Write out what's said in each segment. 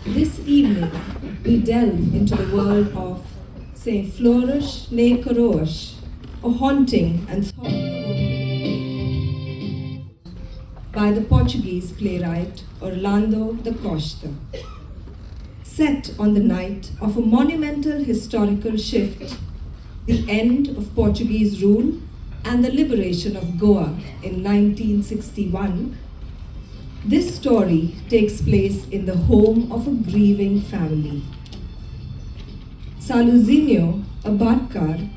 This evening, we delve into the world of Saint Flourish Ne Coroas, a haunting and thought-provoking by the Portuguese playwright Orlando da Costa. Set on the night of a monumental historical shift, the end of Portuguese rule and the liberation of Goa in 1961, this story takes place in the home of a grieving family. Saluzinho, a Badkar,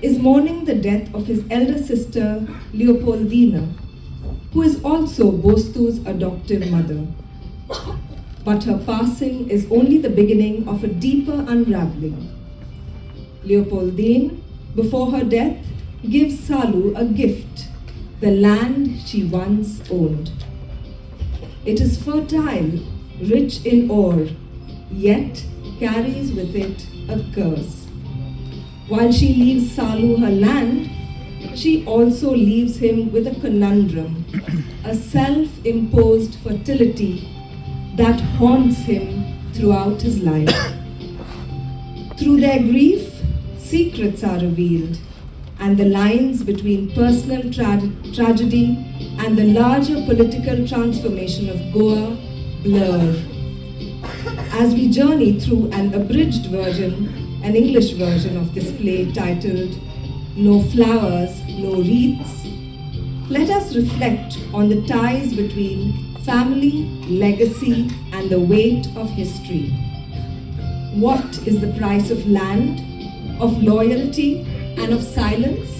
is mourning the death of his elder sister Leopoldina, who is also Bostu's adoptive mother. But her passing is only the beginning of a deeper unraveling. Leopoldine, before her death, gives Salu a gift, the land she once owned. It is fertile, rich in ore, yet carries with it a curse. While she leaves Salu her land, she also leaves him with a conundrum, a self-imposed fertility that haunts him throughout his life. Through their grief, secrets are revealed, and the lines between personal tragedy and the larger political transformation of Goa blur. As we journey through an abridged version, an English version of this play titled No Flowers, No Wreaths, let us reflect on the ties between family, legacy, and the weight of history. What is the price of land, of loyalty, and of silence?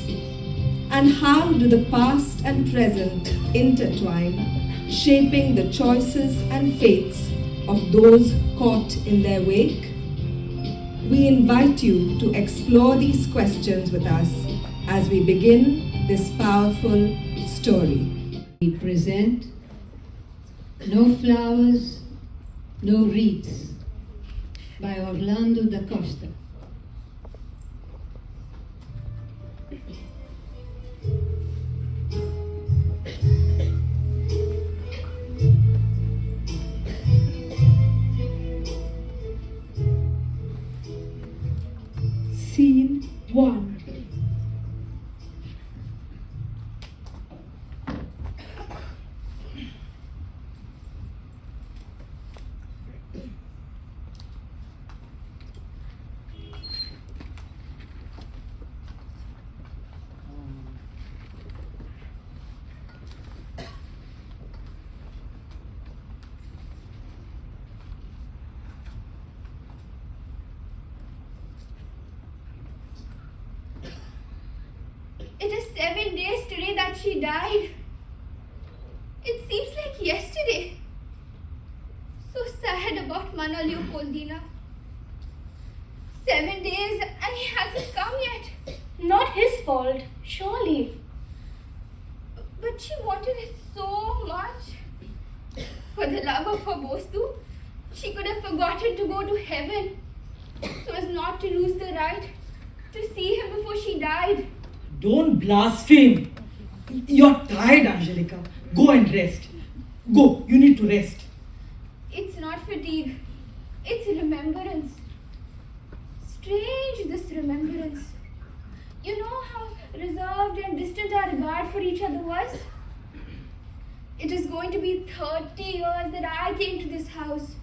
And how do the past and present intertwine, shaping the choices and fates of those caught in their wake? We invite you to explore these questions with us as we begin this powerful story. We present No Flowers, No Wreaths by Orlando da Costa. Scene 1. It is 7 days today that she died. It seems like yesterday. So sad about Mana Leopoldina. 7 days and he hasn't come yet. Not his fault, surely. But she wanted it so much. For the love of her Bostu, she could have forgotten to go to heaven so as not to lose the right to see him before she died. Don't blaspheme. You're tired, Angelica. Go and rest. Go, you need to rest. It's not fatigue. It's remembrance. Strange, this remembrance. You know how reserved and distant our regard for each other was? It is going to be 30 years that I came to this house.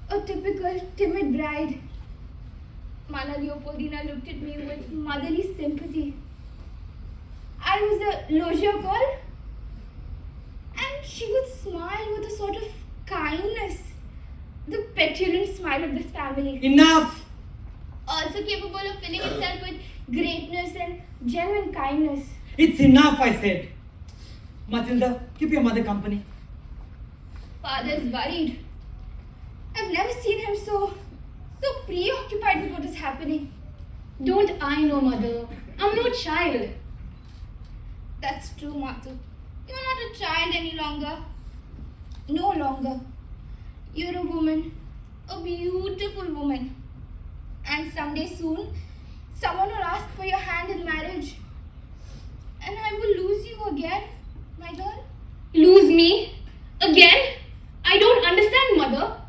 A typical timid bride. Mana Leopoldina looked at me with motherly sympathy. I was a loggia girl, and she would smile with a sort of kindness, the petulant smile of this family. Enough! Also capable of filling itself with greatness and genuine kindness. It's enough, I said. Matilda, keep your mother company. Father is worried. I've never seen him so preoccupied with what is happening. Don't I know, Mother? I'm no child. That's true, Matu. You're not a child any longer. No longer. You're a woman. A beautiful woman. And someday soon, someone will ask for your hand in marriage. And I will lose you again, my girl. Lose me? Again? I don't understand, Mother.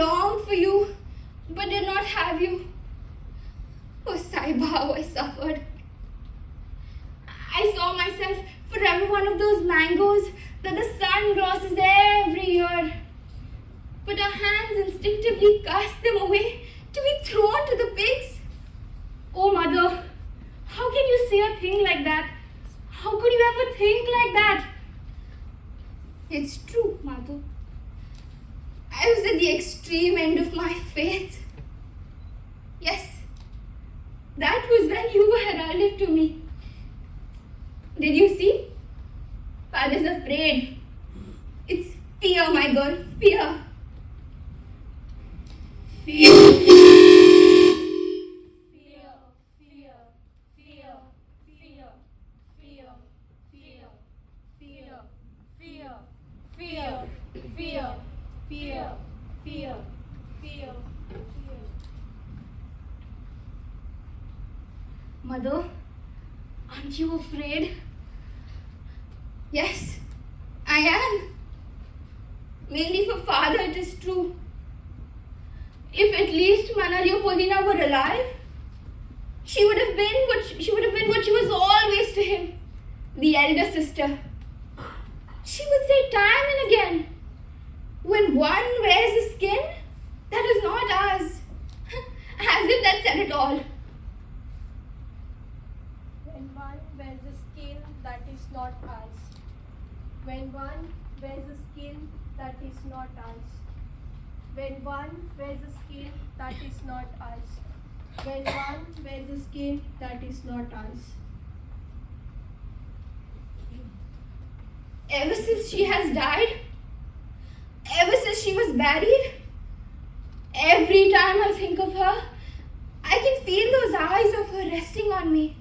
longed for you, but did not have you. Oh, Saiba, how I suffered. I saw myself for every one of those mangoes that the sun grosses every year. But our hands instinctively cast them away to be thrown to the pigs. Oh, mother, how can you say a thing like that? How could you ever think like that? It's true, mother. I was at the extreme end of my faith. Yes, that was when you were heralded to me. Did you see? I was afraid. It's fear, my girl, fear. Mother, aren't you afraid? Yes, I am. Mainly for father, it is true. If at least Manali Polina were alive, she would have been what she was always to him, the elder sister. She would say time and again, when one wears a skin that is not ours, as if that said it all. When one wears a skin that is not ours. When one wears a skin that is not ours. When one wears a skin that is not ours. When one wears a skin that is not ours. Ever since she has died, ever since she was buried, every time I think of her, I can feel those eyes of her resting on me,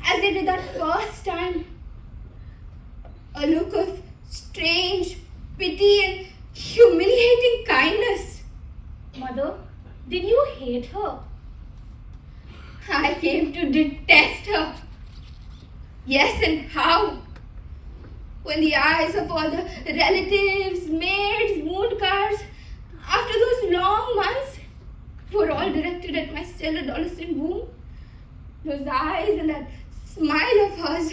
as they did that first time. A look of strange pity and humiliating kindness. Mother, did you hate her? I came to detest her. Yes, and how? When the eyes of all the relatives, maids, moon cars, after those long months, were all directed at my still adolescent womb, those eyes and that smile of hers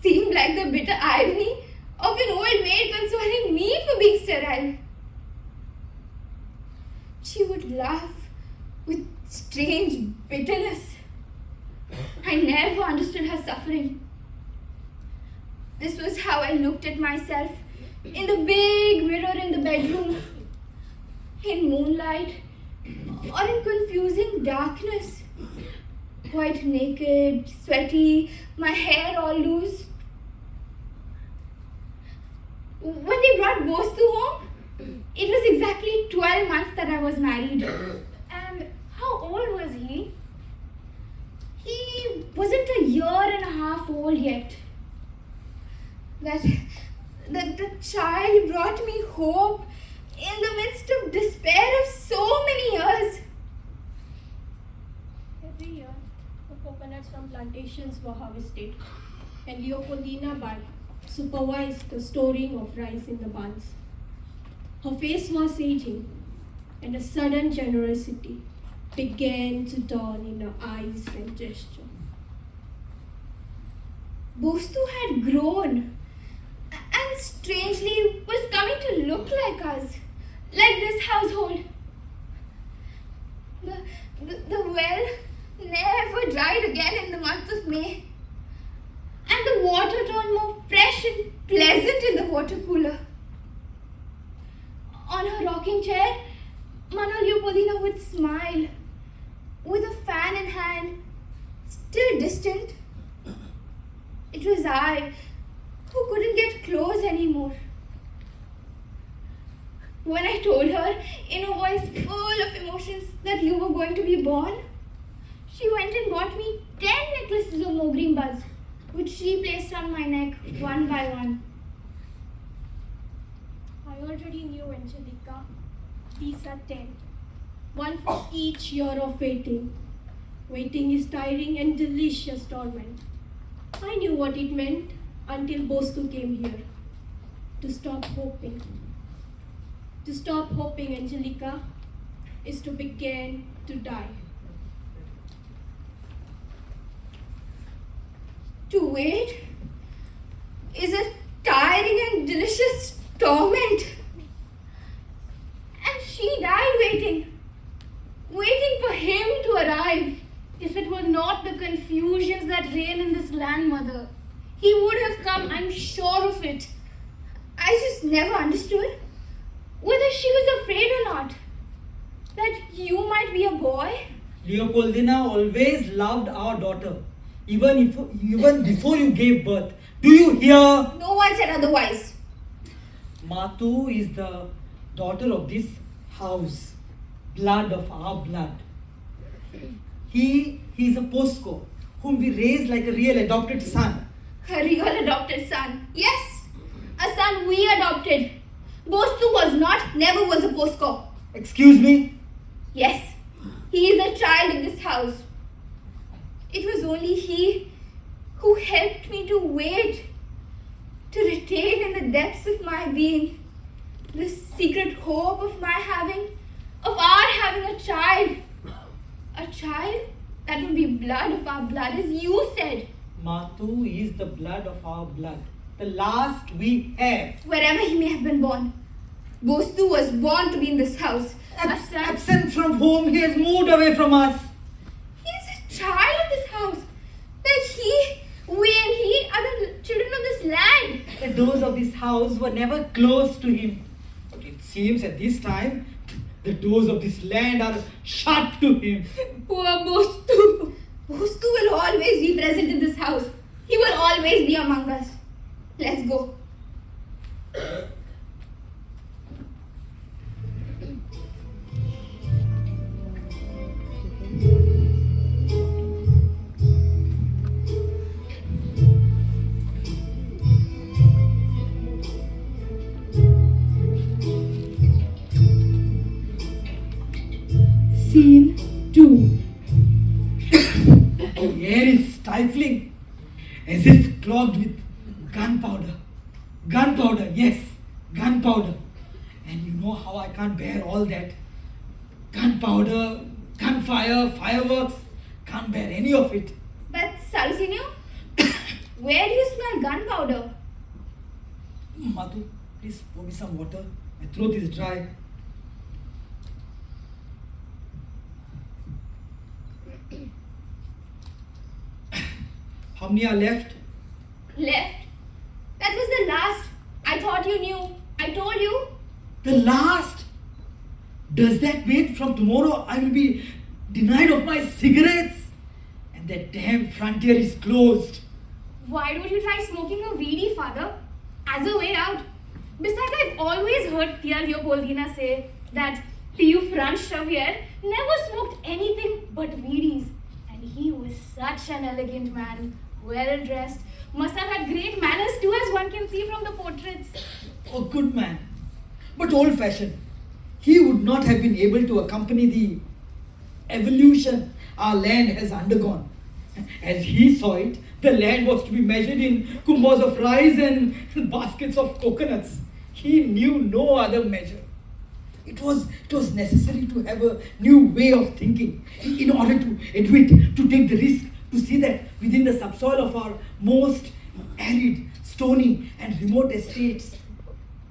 seemed like the bitter irony of an old maid consoling me for being sterile. She would laugh with strange bitterness. I never understood her suffering. This was how I looked at myself in the big mirror in the bedroom, in moonlight or in confusing darkness. Quite naked, sweaty, my hair all loose. When they brought Bostu home, it was exactly 12 months that I was married. And how old was he? He wasn't a year and a half old yet. That the child brought me hope in the midst of despair of so many years. Every year, the coconuts from plantations were harvested, and Leopoldina Bai supervised the storing of rice in the barns. Her face was aging, and a sudden generosity began to dawn in her eyes and gesture. Bostu had grown and strangely was coming to look like us, like this household. The well never dried again in the month of May, and the water turned more fresh and pleasant in the water cooler. On her rocking chair, Mana Leopoldina would smile, with a fan in hand, still distant. It was I who couldn't get close anymore. When I told her in a voice full of emotions that you were going to be born, she went and bought me 10 necklaces of mogreen buds, which she placed on my neck one by one. I already knew, Angelica. These are 10. One for each year of waiting. Waiting is tiring and delicious torment. I knew what it meant until Bostu came here to stop hoping. To stop hoping, Angelica, is to begin to die. To wait is a tiring and delicious torment. And she died waiting for him to arrive. If it were not the confusions that reign in this land, Mother, he would have come, I'm sure of it. I just never understood whether she was afraid or not that you might be a boy. Leopoldina always loved our daughter, even before you gave birth. Do you hear? No one said otherwise. Matu is the daughter of this house, blood of our blood. He is a Posco, whom we raised like a real adopted son. A real adopted son. Yes, a son we adopted. Bostu never was a Posco. Excuse me? Yes, he is a child of this house. It was only he who helped me to wait, to retain in the depths of my being the secret hope of our having a child. A child that would be blood of our blood, as you said. Matu is the blood of our blood, the last we have. Wherever he may have been born, Bostu was born to be in this house. Absent from home, he has moved away from us. He is a child of this house. That we and he are the children of this land. The doors of this house were never closed to him. But it seems at this time, the doors of this land are shut to him. Poor Bostu. Bostu will always be present in this house. He will always be among us. Let's go. Scene 2. The air is stifling, as if clogged with gunpowder. Gunpowder, yes, gunpowder. And you know how I can't bear all that. Gunpowder, gunfire, fireworks, can't bear any of it. But Sarusinu, where do you smell gunpowder? Matu, please pour me some water. My throat is dry. How many are left? Left? That was the last. I thought you knew. I told you. The last? Does that mean from tomorrow I will be denied of my cigarettes? And that damn frontier is closed. Why don't you try smoking a weedy, Father, as a way out? Besides, I've always heard Tia Leopoldina say that Tiu Franz Xavier never smoked anything but weedies. And he was such an elegant man, well dressed, must have had great manners too, as one can see from the portraits. A good man, but old-fashioned. He would not have been able to accompany the evolution our land has undergone. As he saw it, the land was to be measured in kumbhas of rice and baskets of coconuts. He knew no other measure. It was necessary to have a new way of thinking in order to admit, to take the risk, to see that within the subsoil of our most arid, stony and remote estates,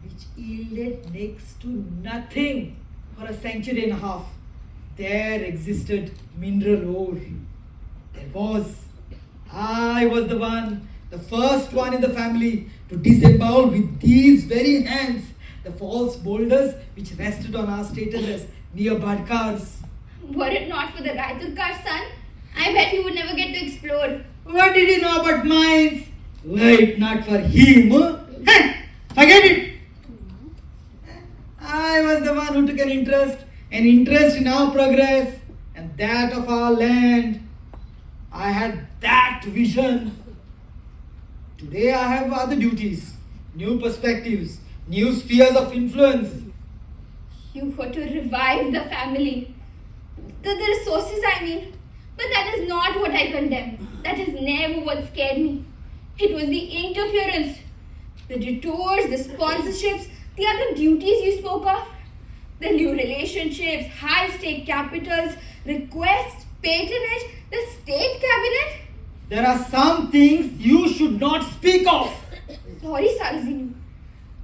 which yielded next to nothing for a century and a half, there existed mineral ore. I was the first one in the family to disembowel with these very hands the false boulders which rested on our status as mere Bhadkars. Were it not for the Raiturkar's son, I bet you would never get to explore. What did he know about mines? Were it not for him, forget it. I was the one who took an interest in our progress and that of our land. I had that vision. Today I have other duties, new perspectives, new spheres of influence. You were to revive the family. The resources, I mean. But that is not what I condemn. That is never what scared me. It was the interference, the detours, the sponsorships, the other duties you spoke of. The new relationships, high-stake capitals, requests, patronage, the state cabinet. There are some things you should not speak of. Sorry, Sarojini,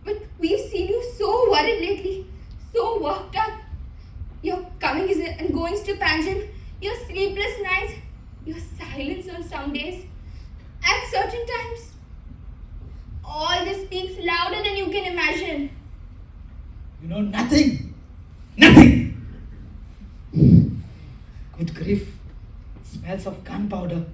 but we've seen you so worried lately, so worked up. Your comings and goings to Panjim, your sleepless nights, your silence on some days, at certain times. All this speaks louder than you can imagine. You know nothing. Nothing. Good grief. It smells of gunpowder.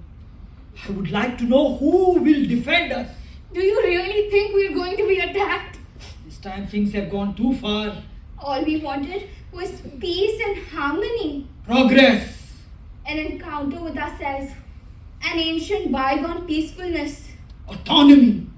I would like to know who will defend us. Do you really think we're going to be attacked? This time things have gone too far. All we wanted was peace and harmony. Progress. An encounter with ourselves. An ancient bygone peacefulness. Autonomy.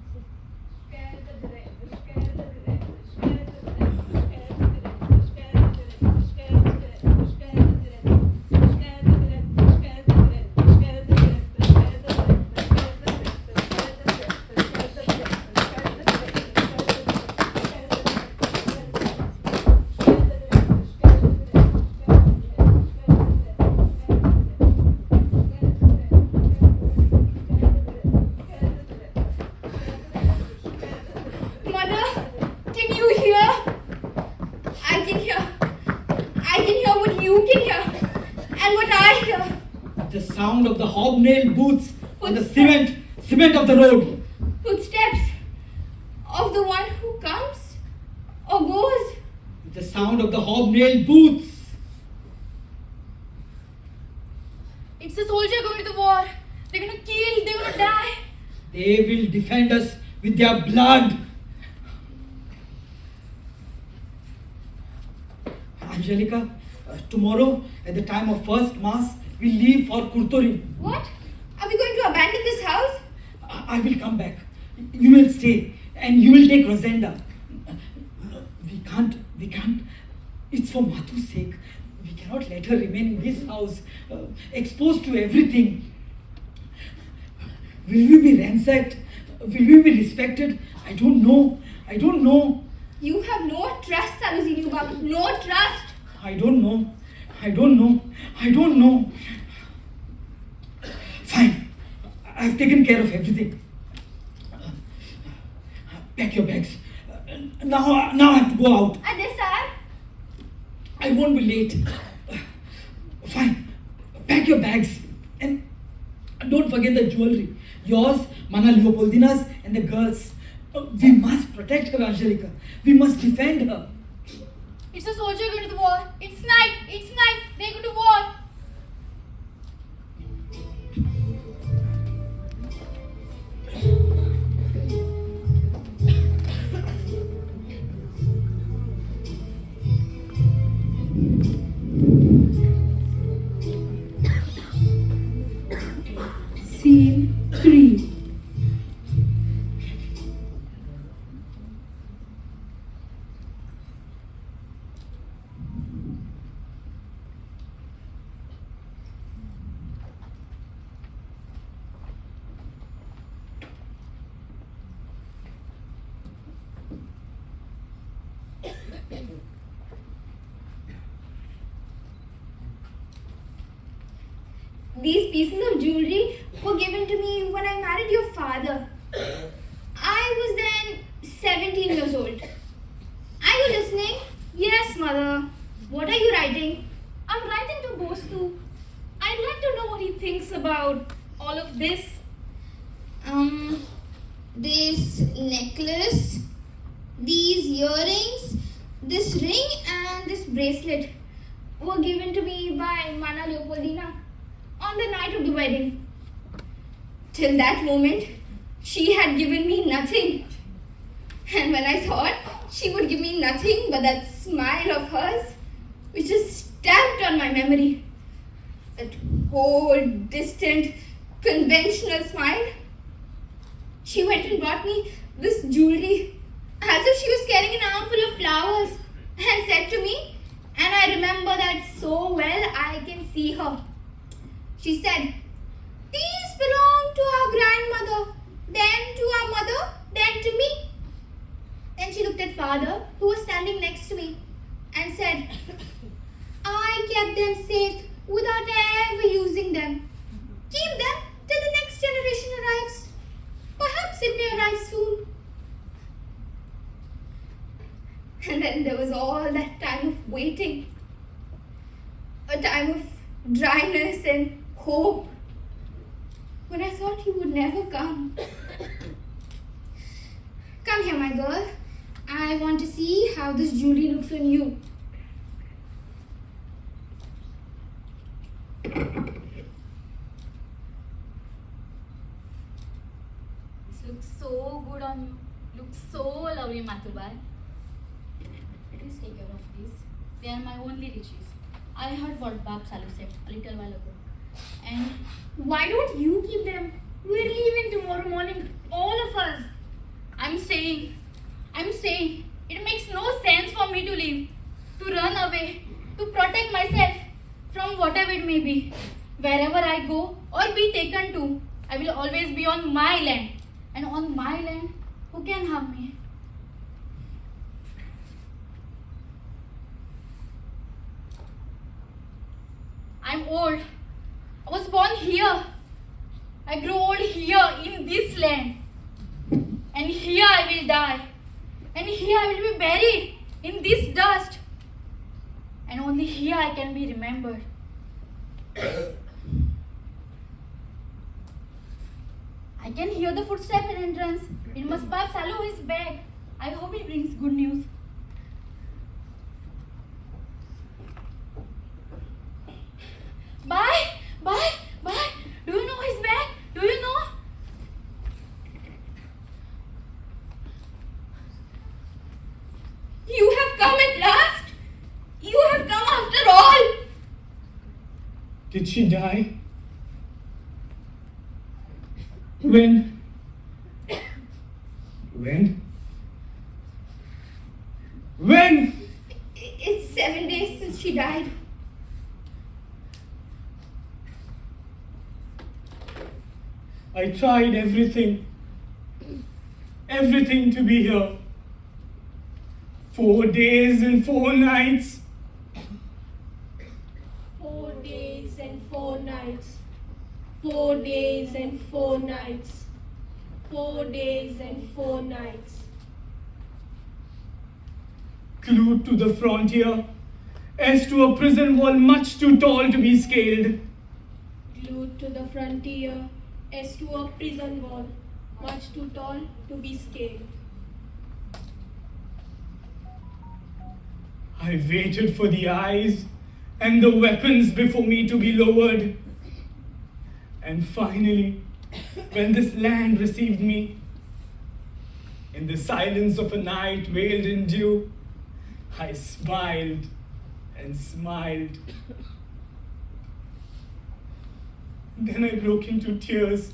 Of the hobnailed boots on the cement of the road. Footsteps of the one who comes or goes. The sound of the hobnailed boots. It's a soldier going to the war. They're going to kill, they're going to die. They will defend us with their blood. Angelica, tomorrow at the time of first mass, we leave for Kurtori. What? Are we going to abandon this house? I will come back. You will stay and you will take Rosenda. We can't. It's for Mathu's sake. We cannot let her remain in this house, exposed to everything. Will we be ransacked? Will we be respected? I don't know. You have no trust, Sarojini Babu. No trust. I don't know. Fine. I've taken care of everything. Pack your bags. Now I have to go out. At this hour? I won't be late. Fine. Pack your bags. And don't forget the jewelry. Yours, Mana Leopoldina's, and the girls. We must protect her, Angelica. We must defend her. It's a soldier going to the war. It's night. They go to war. Scene 3. These pieces of jewelry were given to me when I married your father. I was then 17 years old. Are you listening? Yes, mother. What are you writing? I'm writing to Bostu. I'd like to know what he thinks about all of this. This necklace, these earrings, this ring and this bracelet were given to me by Mana Leopoldina on the night of the wedding. Till that moment, she had given me nothing. And when I thought she would give me nothing but that smile of hers, which is stamped on my memory, that cold, distant, conventional smile, she went and brought me this jewelry as if she was carrying an armful of flowers and said to me, and I remember that so well I can see her. She said, "These belong to our grandmother, then to our mother, then to me." Then she looked at father, who was standing next to me, and said, I kept them safe without ever using them. Keep them till the next generation arrives. Perhaps it may arrive soon. And then there was all that time of waiting. A time of dryness and hope. When I thought you would never come. Come here, my girl. I want to see how this Julie looks on you. This looks so good on you. Looks so lovely, Mathubai. Please take care of these. They are my only riches. I heard what Bab Salu said a little while ago. And why don't you keep them? We're leaving tomorrow morning, all of us. I'm staying. It makes no sense for me to leave, to run away, to protect myself from whatever it may be. Wherever I go or be taken to, I will always be on my land. And on my land, who can harm me? I'm old. I was born here. I grew old here in this land. And here I will die. And here I will be buried in this dust. And only here I can be remembered. I can hear the footstep at entrance. It must Bab Salu is back. I hope he brings good news. Bye. Do you know he's back? Do you know? You have come at last. You have come after all. Did she die? When? It's 7 days since she died. I tried everything to be here. 4 days and 4 nights. 4 days and 4 nights. 4 days and 4 nights. 4 days and 4 nights. Glued to the frontier, as to a prison wall much too tall to be scaled. Glued to the frontier, as to a prison wall, much too tall to be scaled. I waited for the eyes and the weapons before me to be lowered. And finally, when this land received me, in the silence of a night veiled in dew, I smiled and smiled. Then I broke into tears.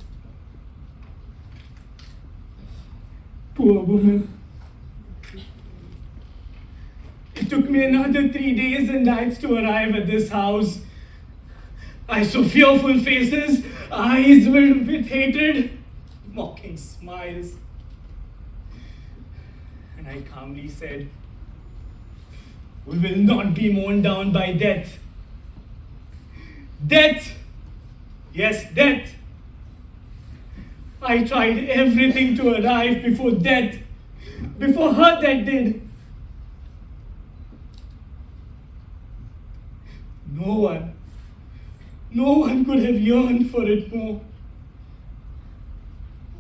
Poor woman. It took me another 3 days and nights to arrive at this house. I saw fearful faces, eyes filled with hatred, mocking smiles. And I calmly said, we will not be mown down by death. Death! Yes, death! I tried everything to arrive before death, before her that did. No one could have yearned for it more.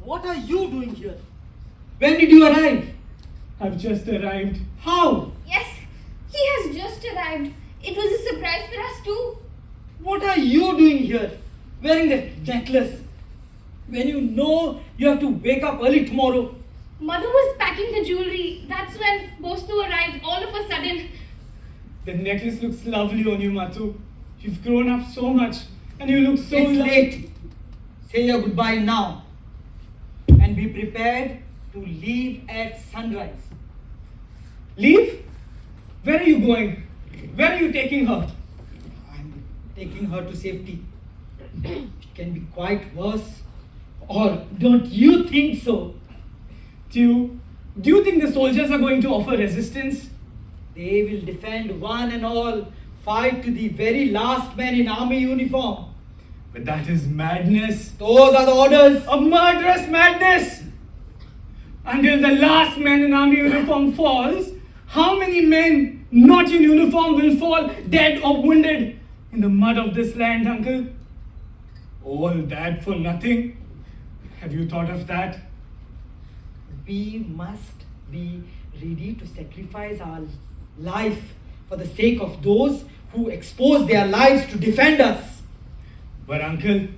What are you doing here? When did you arrive? I've just arrived. How? Yes, he has just arrived. It was a surprise for us too. What are you doing here? Wearing that necklace? When you know you have to wake up early tomorrow. Mother was packing the jewelry. That's when Bostu arrived all of a sudden. The necklace looks lovely on you, Mathu. You've grown up so much and you look so It's late. Say your goodbye now. And be prepared to leave at sunrise. Leave? Where are you going? Where are you taking her? I'm taking her to safety. It can be quite worse. Or don't you think so? Do you think the soldiers are going to offer resistance? They will defend one and all, fight to the very last man in army uniform. But that is madness. Those are the orders. A murderous madness! Until the last man in army uniform falls, how many men not in uniform will fall dead or wounded in the mud of this land, uncle? All that for nothing? Have you thought of that? We must be ready to sacrifice our life for the sake of those who expose their lives to defend us. But uncle,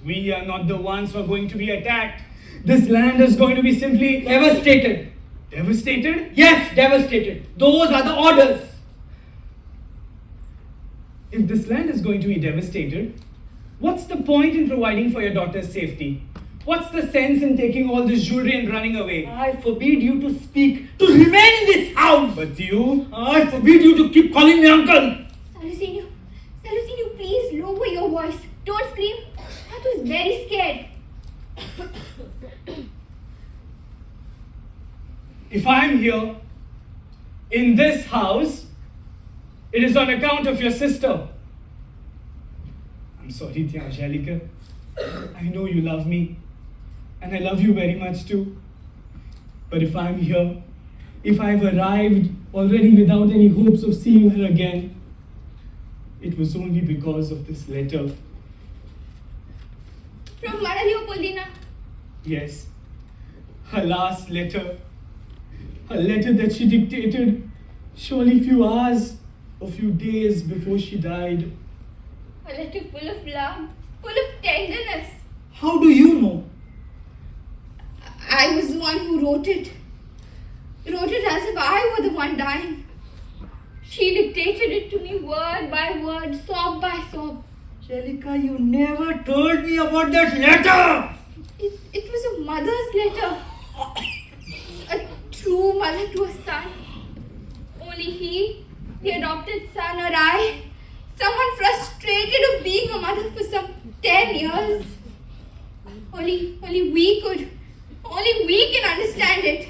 we are not the ones who are going to be attacked. This land is going to be simply Devastated. devastated. Yes, devastated. Those are the orders. If this land is going to be devastated, what's the point in providing for your daughter's safety? What's the sense in taking all this jewelry and running away? I forbid you to speak, to remain in this house. But you, I forbid you to keep calling me uncle. Salusinu, please lower your voice. Don't scream. Matu is very scared. if I'm here in this house, it is on account of your sister. I'm sorry, Tia Angelica. I know you love me, and I love you very much too. But if I'm here, if I've arrived already without any hopes of seeing her again, it was only because of this letter. From Mother Leopoldina. Yes, her last letter. A letter that she dictated surely few hours or few days before she died. A letter full of love, full of tenderness. How do you know? I was the one who wrote it. Wrote it as if I were the one dying. She dictated it to me word by word, sob by sob. Angelica, you never told me about that letter. It was a mother's letter. A true mother to a son. Only he, the adopted son, or I, someone frustrated of being a mother for some 10 years. Only we can understand it.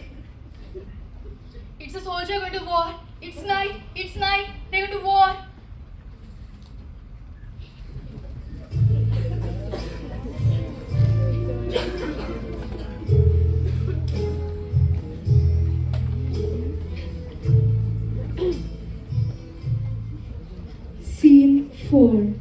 It's a soldier going to war. It's night. They're going to war. Scene 4.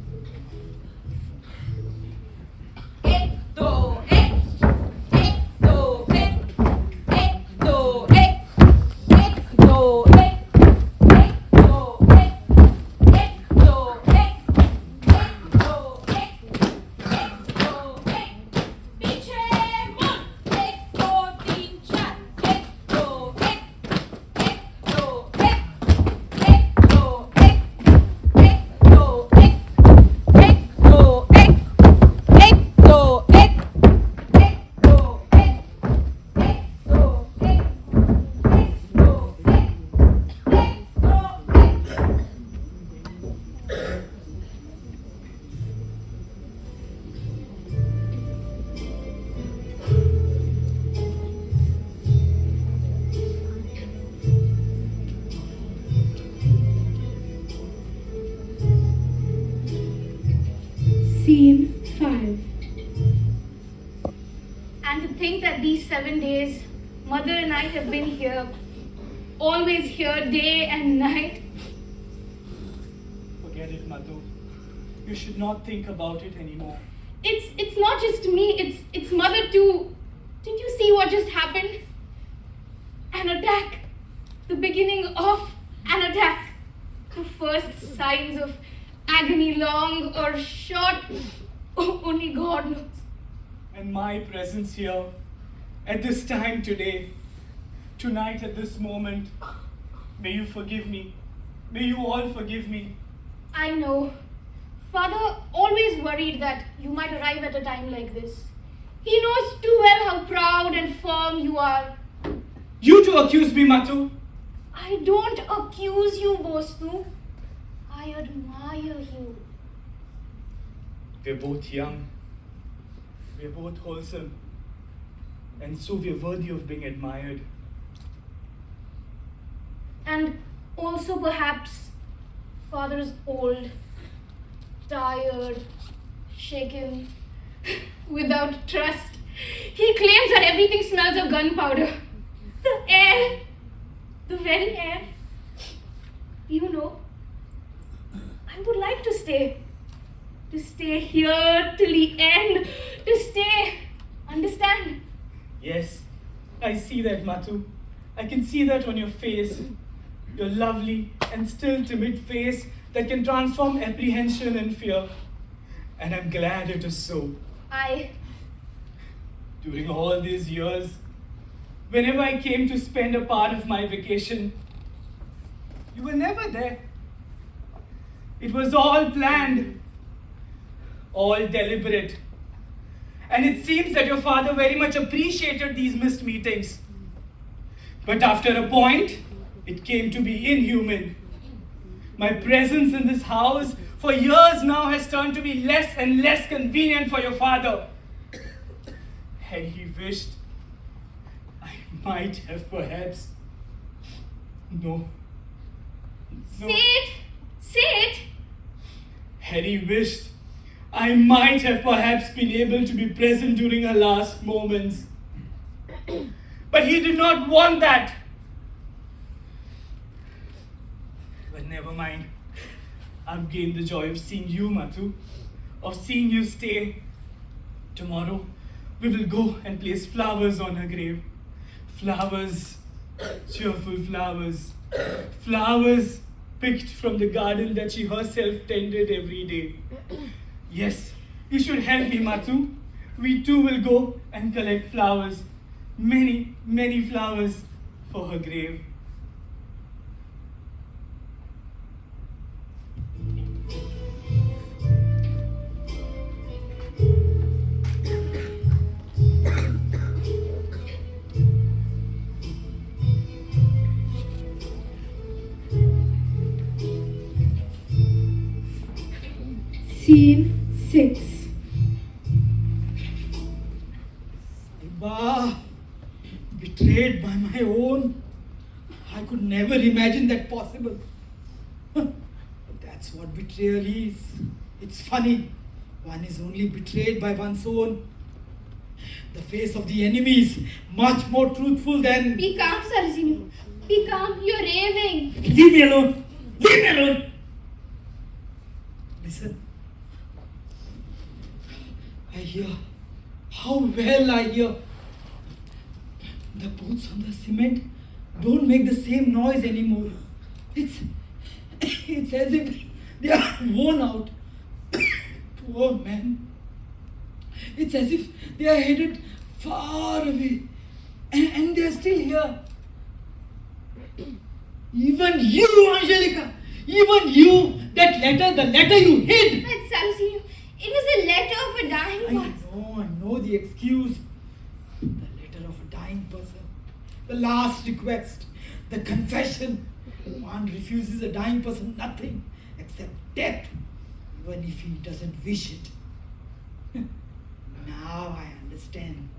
Scene 5. And to think that these 7 days, Mother and I have been here, always here, day and night. Forget it, Madhu. You should not think about it anymore. It's not just me, it's Mother too. Did you see what just happened? An attack. The beginning of an attack. The first signs of agony, long or short, only God knows. And my presence here, at this time today, tonight at this moment, may you forgive me. May you all forgive me. I know. Father always worried that you might arrive at a time like this. He knows too well how proud and firm you are. You to accuse me, Matu? I don't accuse you, Bostu. I admire you. We're both young. We're both wholesome. And so we're worthy of being admired. And Also, perhaps, father is old, tired, shaken, without trust. He claims that everything smells of gunpowder. The air, the very air. You know, I would like to stay here till the end, to stay. Understand? Yes, I see that, Mathu. I can see that on your face. Your lovely and still timid face that can transform apprehension and fear. And I'm glad it is so. During all these years, whenever I came to spend a part of my vacation, you were never there. It was all planned, all deliberate. And it seems that your father very much appreciated these missed meetings. But after a point, it came to be inhuman. My presence in this house for years now has turned to be less and less convenient for your father. Had he wished, I might have perhaps... No. Say it! Had he wished, I might have perhaps been able to be present during her last moments. But he did not want that. But never mind. I've gained the joy of seeing you, Mathu, of seeing you stay. Tomorrow, we will go and place flowers on her grave. Flowers, cheerful flowers. Flowers picked from the garden that she herself tended every day. Yes, you should help me, Mathu. We too will go and collect flowers. Many, many flowers for her grave. Scene 6. Betrayed by my own. I could never imagine that possible. But that's what betrayal is. It's funny. One is only betrayed by one's own. The face of the enemy is much more truthful than... Be calm, Sarojini. Be calm. You're raving. Leave me alone. Leave me alone. Listen. I hear. How well I hear. The boots on the cement don't make the same noise anymore. It's as if they are worn out. Poor man. It's as if they are headed far away. And they are still here. Even you, Angelica. Even you. That letter, the letter you hid. But Sarojini, it was a letter of a dying person. I know the excuse. The letter of a dying person. The last request. The confession. One refuses a dying person nothing except death, even if he doesn't wish it. Now I understand.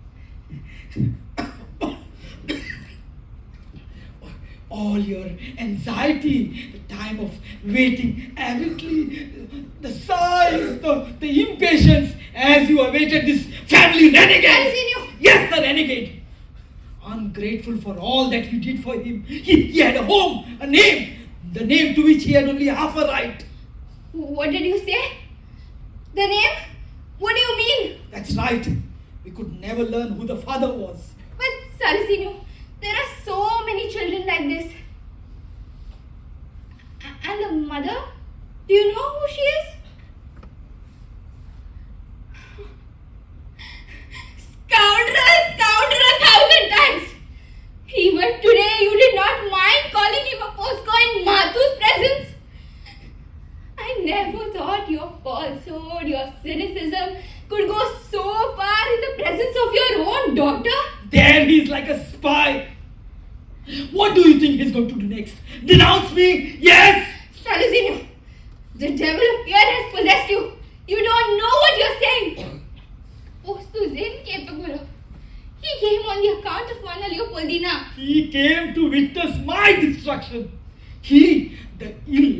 All your anxiety, the time of waiting avidly, the sighs, the impatience as you awaited this family renegade. Yes, the renegade. Ungrateful for all that we did for him. He had a home, a name, the name to which he had only half a right. What did you say? The name? What do you mean? That's right. We could never learn who the father was. But Sarojini, there are so many children like this. And the mother? Do you know who she is? Scoundrel 1,000 times! Even today you did not mind calling him a postcard in Mathu's presence. I never thought your falsehood, your cynicism could go so far in the presence of your own daughter. There he is like a spy. What do you think he's going to do next? Denounce me? Yes! Sarojini, the devil of fear has possessed you. You don't know what you're saying. Bostu is incapable. He came on the account of Mana Leopoldina. He came to witness my destruction. He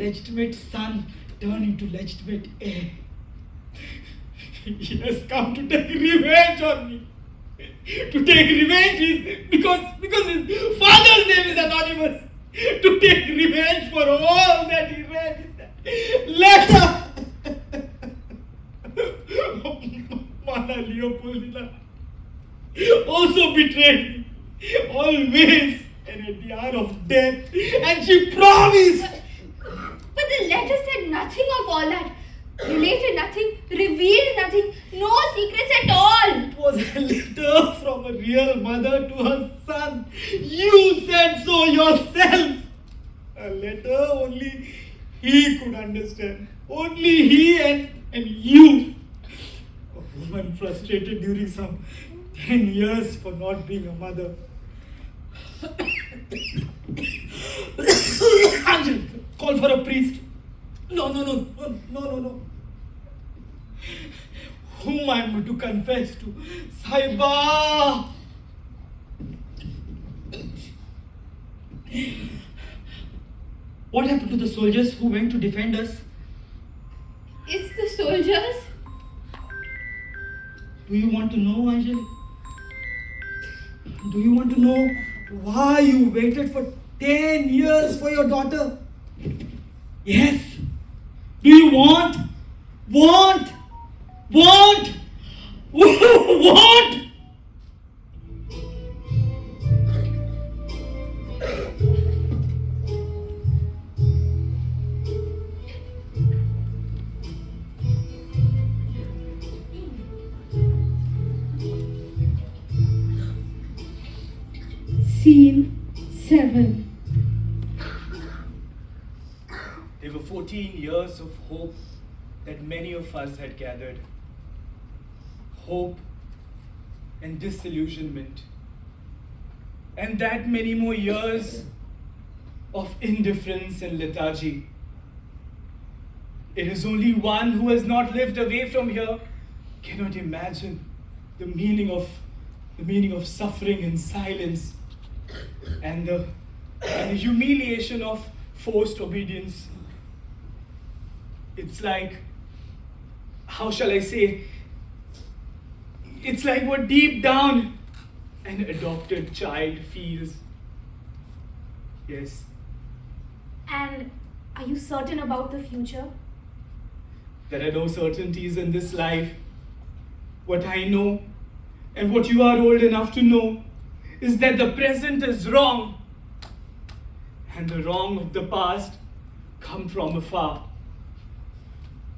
legitimate son turn into legitimate heir. He has come to take revenge on me. To take revenge is because his father's name is anonymous. To take revenge for all that he read in that letter. Mana Leopoldina also betrayed me. Always. And at the hour of death. And she promised. But the letter said nothing of all that. Related nothing, revealed nothing, no secrets at all. It was a letter from a real mother to her son. You said so yourself. A letter only he could understand. Only he and you. A woman frustrated during some 10 years for not being a mother. Call for a priest. No. Whom I am to confess to? Saiba! What happened to the soldiers who went to defend us? It's the soldiers. Do you want to know, Anjali? Do you want to know why you waited for 10 years for your daughter? Yes. Do you want? Want? Scene 7. There were 14 years of hope that many of us had gathered. Hope and disillusionment. And that many more years of indifference and lethargy. It is only one who has not lived away from here cannot imagine the meaning of suffering and silence and the humiliation of forced obedience. It's like, how shall I say, it's like what deep down an adopted child feels. Yes. And are you certain about the future? There are no certainties in this life. What I know, and what you are old enough to know, is that the present is wrong, and the wrong of the past come from afar.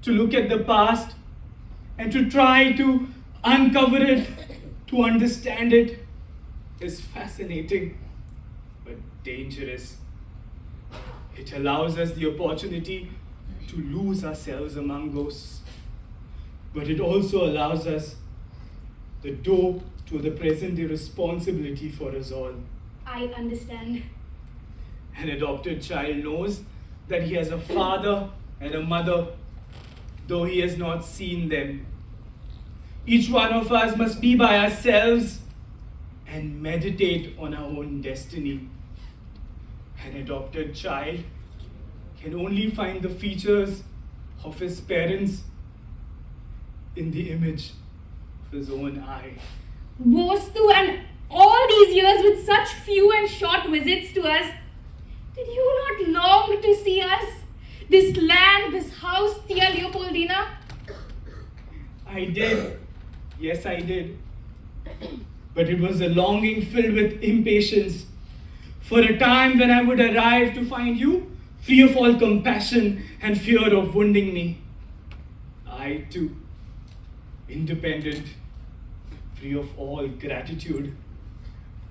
To look at the past and to try to uncover it, to understand it, is fascinating but dangerous. It allows us the opportunity to lose ourselves among ghosts, but it also allows us the door to the present-day responsibility for us all. I understand. An adopted child knows that he has a father and a mother, though he has not seen them. Each one of us must be by ourselves and meditate on our own destiny. An adopted child can only find the features of his parents in the image of his own eye. Bostu, and all these years with such few and short visits to us, did you not long to see us? This land, this house, Tia Leopoldina? I did. Yes, I did. But it was a longing filled with impatience for a time when I would arrive to find you free of all compassion and fear of wounding me. I too, independent, free of all gratitude,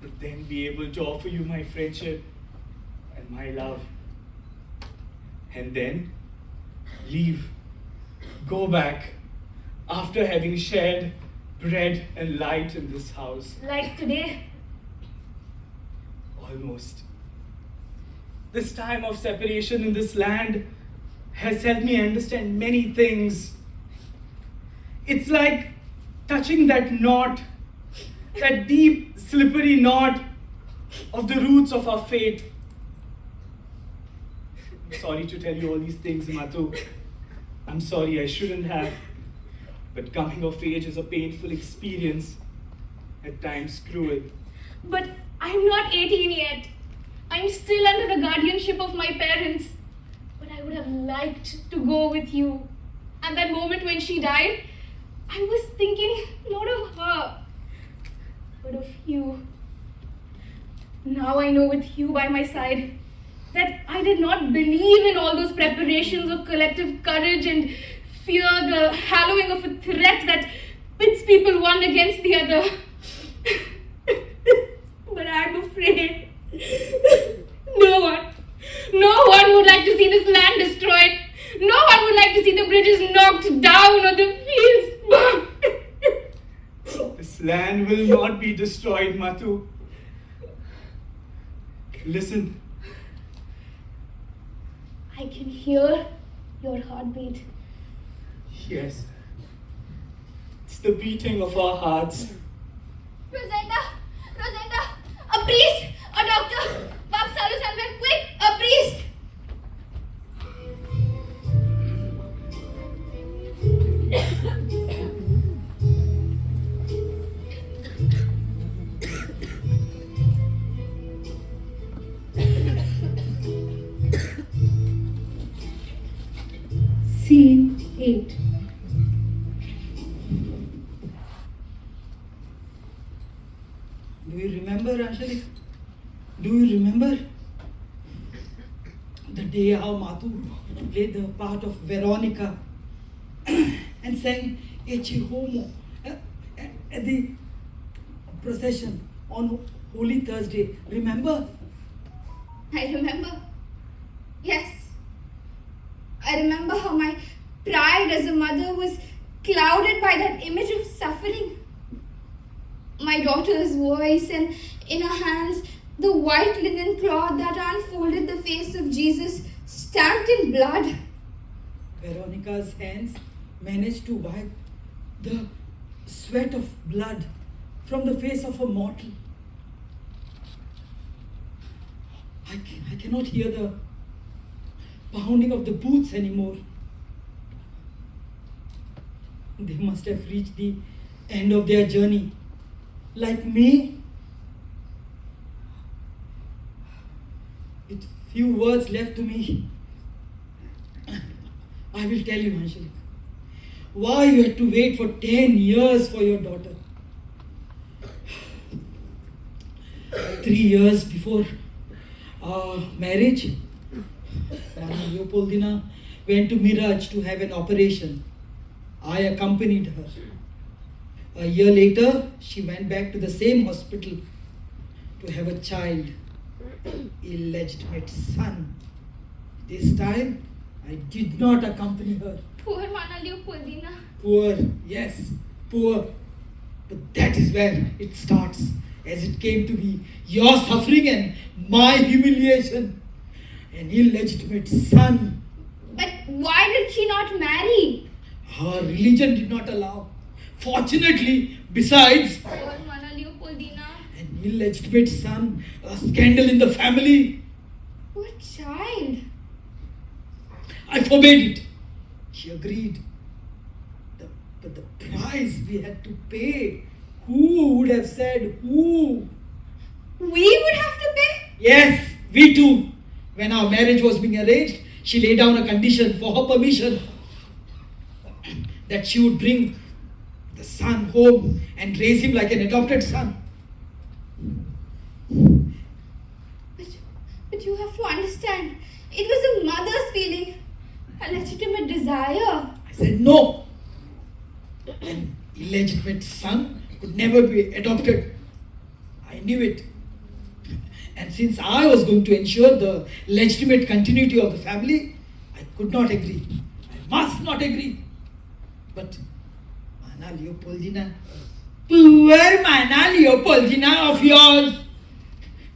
would then be able to offer you my friendship and my love. And then leave, go back, after having shared bread and light in this house. Like today? Almost. This time of separation in this land has helped me understand many things. It's like touching that knot, that deep, slippery knot of the roots of our fate. I'm sorry to tell you all these things, Mathu. I'm sorry, I shouldn't have. But coming of age is a painful experience, at times cruel. But I'm not 18 yet. I'm still under the guardianship of my parents. But I would have liked to go with you. At that moment when she died, I was thinking not of her, but of you. Now I know with you by my side that I did not believe in all those preparations of collective courage and fear, the hallowing of a threat that pits people one against the other. But I'm afraid no one would like to see this land destroyed. No one would like to see the bridges knocked down or the fields burned. This land will not be destroyed, Mathu. Listen. I can hear your heartbeat. Yes. It's the beating of our hearts. Rosenda, a priest, a doctor, Bab Salu somewhere, quick, a priest. Scene 8. Do you remember, Anjali? Do you remember the day how Mathu played the part of Veronica and sang Ecce Homo at the procession on Holy Thursday? Remember? I remember. Yes. I remember how my pride as a mother was clouded by that image of suffering. My daughter's voice, and in her hands the white linen cloth that unfolded the face of Jesus stamped in blood. Veronica's hands managed to wipe the sweat of blood from the face of a mortal. I cannot hear the pounding of the boots anymore. They must have reached the end of their journey. Like me, with few words left to me, I will tell you, Anjali, why you had to wait for 10 years for your daughter. 3 years before our marriage, Rani Leopoldina went to Miraj to have an operation. I accompanied her. A year later, she went back to the same hospital to have a child, illegitimate son. This time, I did not accompany her. Poor Mana Leopoldina. Poor, yes, poor. But that is where it starts, as it came to be your suffering and my humiliation. An illegitimate son. But why did she not marry? Her religion did not allow. Fortunately, besides, Poor Mana Leopoldina. an illegitimate son, a scandal in the family. Poor child. I forbade it. She agreed. But the price we had to pay, who would have said who? We would have to pay? Yes, we too. When our marriage was being arranged, she laid down a condition for her permission that she would bring the son home and raise him like an adopted son. But you have to understand, it was a mother's feeling, a legitimate desire. I said no. An illegitimate son could never be adopted. I knew it. And since I was going to ensure the legitimate continuity of the family, I could not agree. I must not agree. But Mana Leopoldina, poor Mana Leopoldina of yours,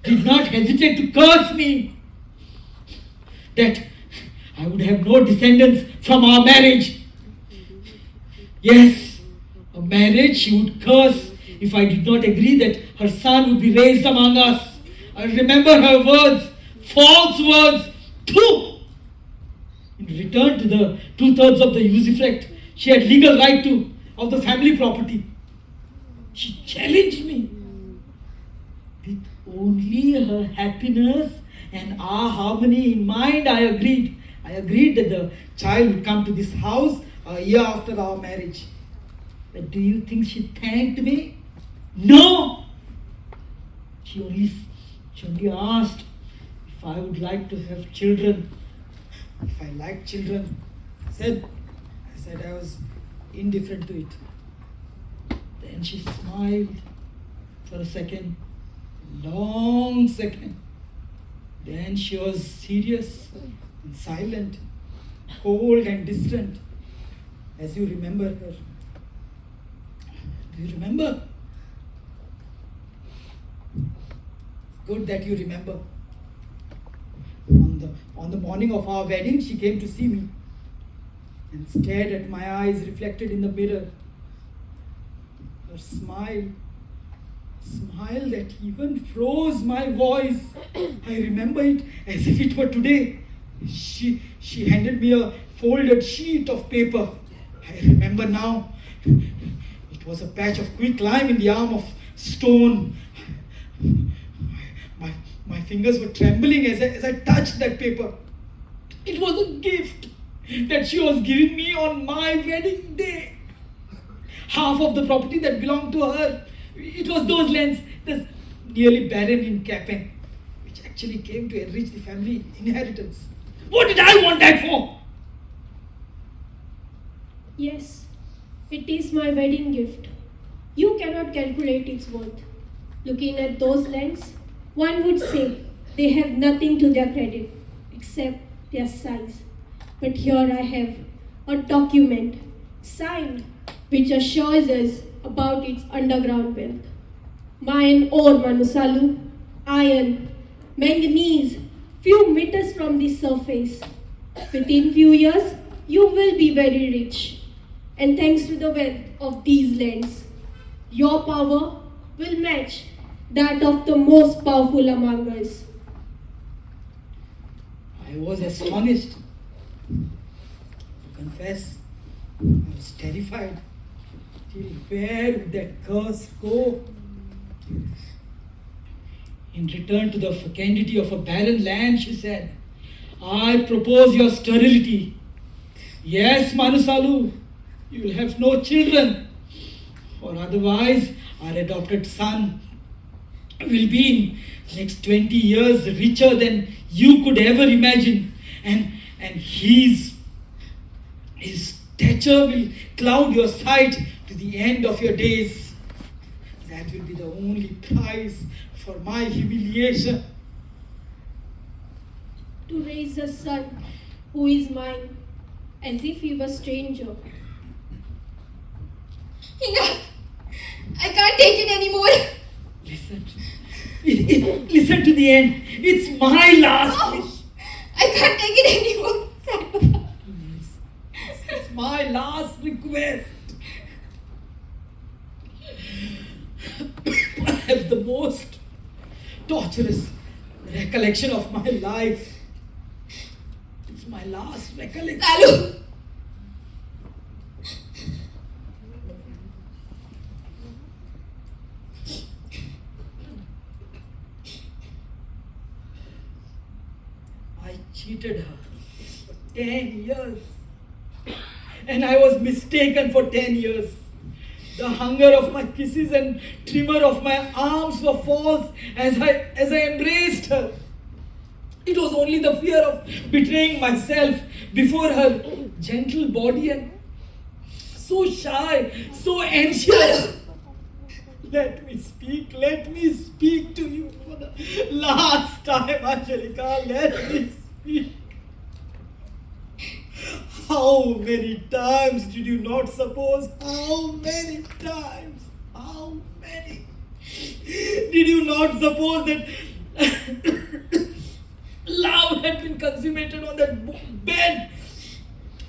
did not hesitate to curse me that I would have no descendants from our marriage. Yes, a marriage she would curse if I did not agree that her son would be raised among us. I remember her words, false words. Pooh! In return to the 2/3 of the usufruct she had legal right to of the family property. She challenged me. With only her happiness and our harmony in mind, I agreed. I agreed that the child would come to this house a year after our marriage. But do you think she thanked me? No! She only asked if I would like to have children. If I liked children. I said I was indifferent to it. Then she smiled for a second, a long second. Then she was serious and silent, cold and distant, as you remember her. Do you remember? Good that you remember. On the morning of our wedding, she came to see me and stared at my eyes reflected in the mirror. Her smile that even froze my voice. I remember it as if it were today. She handed me a folded sheet of paper. I remember now. It was a patch of quick lime in the arm of stone. My fingers were trembling as I touched that paper. It was a gift that she was giving me on my wedding day. Half of the property that belonged to her. It was those lands, this nearly barren in Capen, which actually came to enrich the family inheritance. What did I want that for? Yes, it is my wedding gift. You cannot calculate its worth. Looking at those lands, one would say they have nothing to their credit except their size. But here I have a document signed which assures us about its underground wealth. Mine ore Manusalu, iron, manganese, few meters from the surface. Within few years, you will be very rich. And thanks to the wealth of these lands, your power will match that of the most powerful among us. I was astonished. To confess, I was terrified. Till where would that curse go? In return to the fecundity of a barren land, she said, I propose your sterility. Yes, Manusalu, you will have no children. Or otherwise, our adopted son will be in next 20 years richer than you could ever imagine. And his stature will cloud your sight to the end of your days. That will be the only price for my humiliation. To raise a son who is mine as if he was a stranger. Enough! I can't take it anymore. Listen to the end. It's my last wish. I can't take it anymore. It's my last request. Perhaps the most torturous recollection of my life. It's my last recollection. Salu! I cheated her for 10 years. And I was mistaken for 10 years. The hunger of my kisses and tremor of my arms were false as I embraced her. It was only the fear of betraying myself before her gentle body and so shy, so anxious. Let me speak to you for the last time, Angelica. Let me speak. How many times did you not suppose? How many times? How many? Did you not suppose that love had been consummated on that bed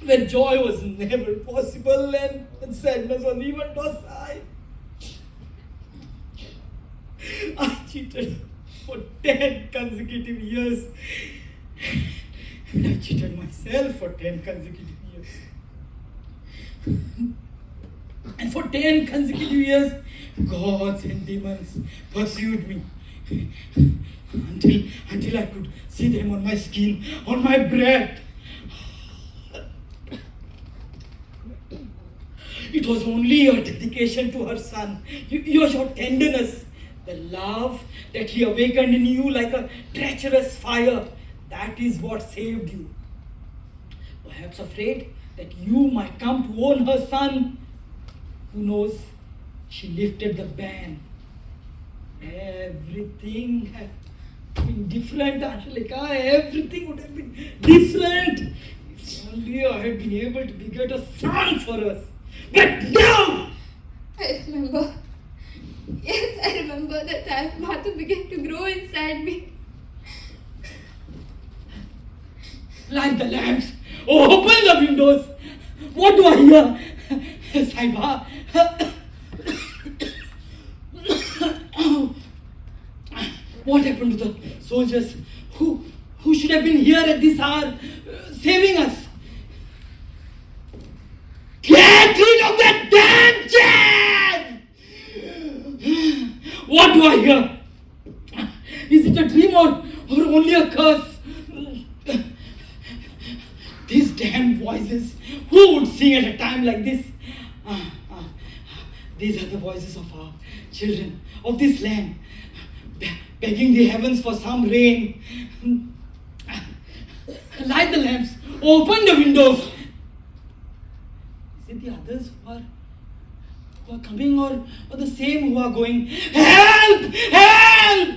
where joy was never possible and sadness was even docile? I cheated for 10 consecutive years. And I cheated myself for 10 consecutive years. And for 10 consecutive years, gods and demons pursued me. Until I could see them on my skin, on my breath. It was only your dedication to her son, your tenderness, the love that he awakened in you like a treacherous fire. That is what saved you. Perhaps afraid that you might come to own her son. Who knows? She lifted the ban. Everything had been different, Angelica. Everything would have been different. If only I had been able to beget a son for us. But now! I remember. Yes, I remember the time Mathu began to grow inside me. Light the lamps. Open the windows. What do I hear? Saiba. What happened to the soldiers who should have been here at this hour saving us? Get rid of that damn chair! What do I hear? Is it a dream or only a curse? These damn voices, who would sing at a time like this? These are the voices of our children, of this land, begging the heavens for some rain. Light the lamps, open the windows. Is it the others who are coming or the same who are going? Help! Help!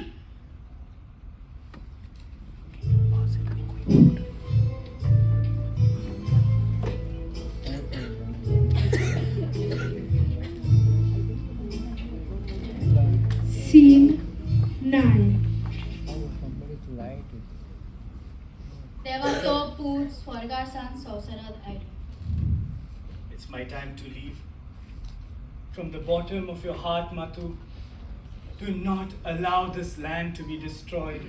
Scene 9. Devato Poot Swargasan Sausarad Idol. It's my time to leave. From the bottom of your heart, Mathu, do not allow this land to be destroyed.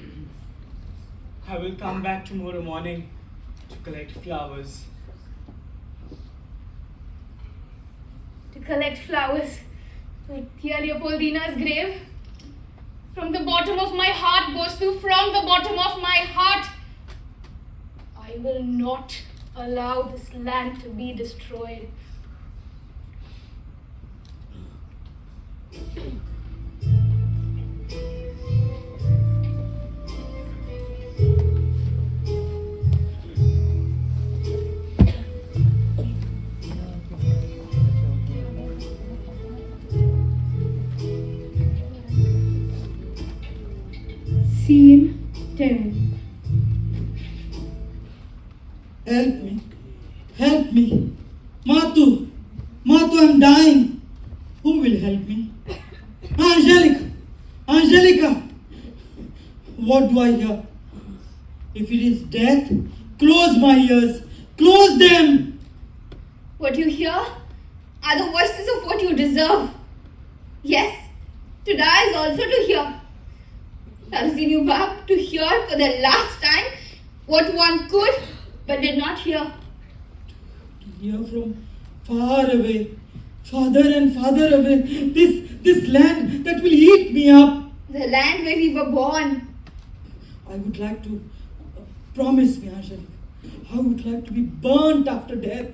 I will come back tomorrow morning to collect flowers. To collect flowers for Tia Leopoldina's grave? From the bottom of my heart, Bostu, from the bottom of my heart, I will not allow this land to be destroyed. Scene 10. Help me. Help me. Mathu, I'm dying. Who will help me? Angelica. What do I hear? If it is death, close my ears. Close them. What you hear are the voices of what you deserve. Yes, to die is also to hear. Tanushree you back to hear for the last time what one could but did not hear. To hear from far away, farther and farther away, this land that will eat me up. The land where we were born. I would like to, promise me, Angelica, I would like to be burnt after death.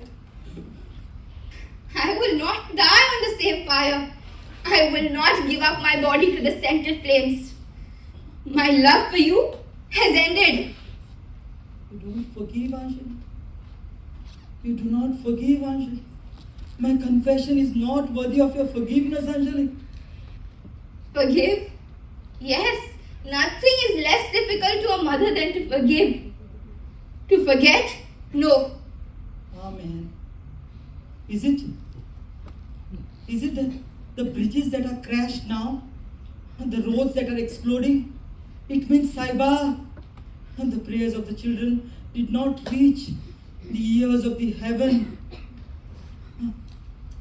I will not die on the same fire. I will not give up my body to the scented flames. My love for you has ended. You don't forgive, Angelica. You do not forgive, Angelica. My confession is not worthy of your forgiveness, Angelica. Forgive? Yes, nothing is less difficult to a mother than to forgive. To forget? No. Amen. Is it that the bridges that are crashed now and the roads that are exploding, it means Saiba and the prayers of the children did not reach the ears of the heaven.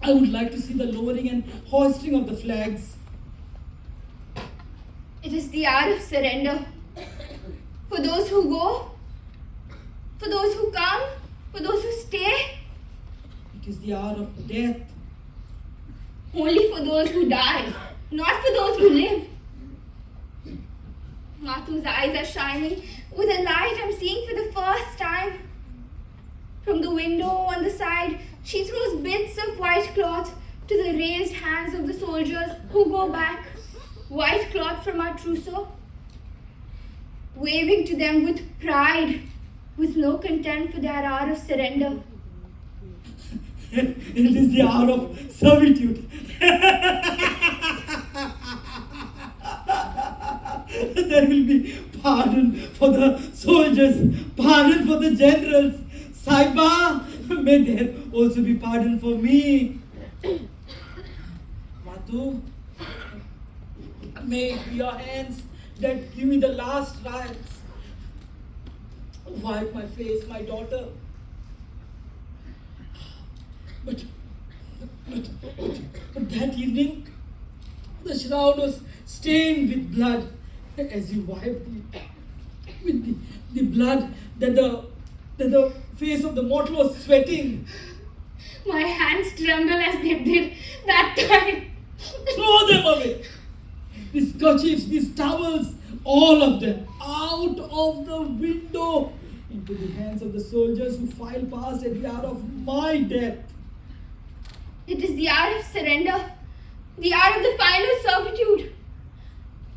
I would like to see the lowering and hoisting of the flags. It is the hour of surrender. For those who go, for those who come, for those who stay, It is the hour of death. only for those who die, not for those who live. Mathu's eyes are shining with a light I'm seeing for the first time. From the window on the side, she throws bits of white cloth to the raised hands of the soldiers who go back, white cloth from our trousseau, waving to them with pride, with no contempt for their hour of surrender. It is the hour of servitude. There will be pardon for the soldiers, pardon for the generals. Saiba, may there also be pardon for me. Mathu, may it be your hands that give me the last rites. Wipe my face, my daughter. But that evening, the shroud was stained with blood. As you wiped it with the blood that the face of the mortal was sweating. My hands tremble as they did that time. Throw them away. These kerchiefs, these towels, all of them out of the window into the hands of the soldiers who file past at the hour of my death. It is the hour of surrender, the hour of the final servitude.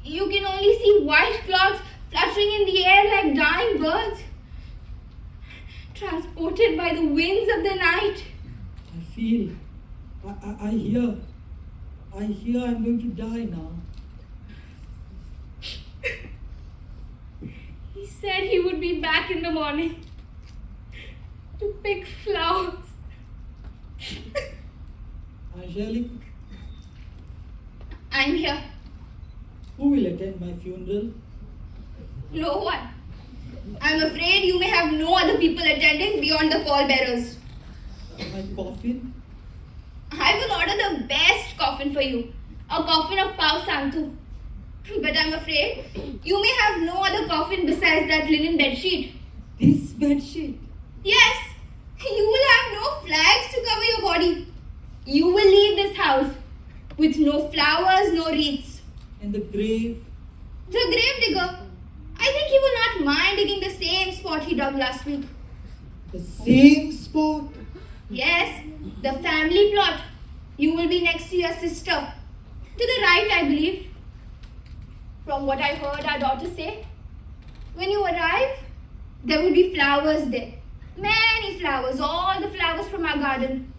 You can only see white clouds fluttering in the air like dying birds, transported by the winds of the night. I feel, I hear I'm going to die now. He said he would be back in the morning to pick flowers. Angelique, I'm here. who will attend my funeral? No one. I'm afraid you may have no other people attending beyond the pallbearers. My coffin? I will order the best coffin for you, a coffin of Pau Santu. But I'm afraid you may have no other coffin besides that linen bedsheet. This bedsheet? Yes, you will have no flags to cover your body. You will leave this house with no flowers, no wreaths. And the grave? The grave digger, I think he will not mind digging the same spot he dug last week. The same spot? Yes, the family plot. You will be next to your sister. To the right, I believe. From what I heard our daughter say, when you arrive, there will be flowers there. Many flowers, all the flowers from our garden.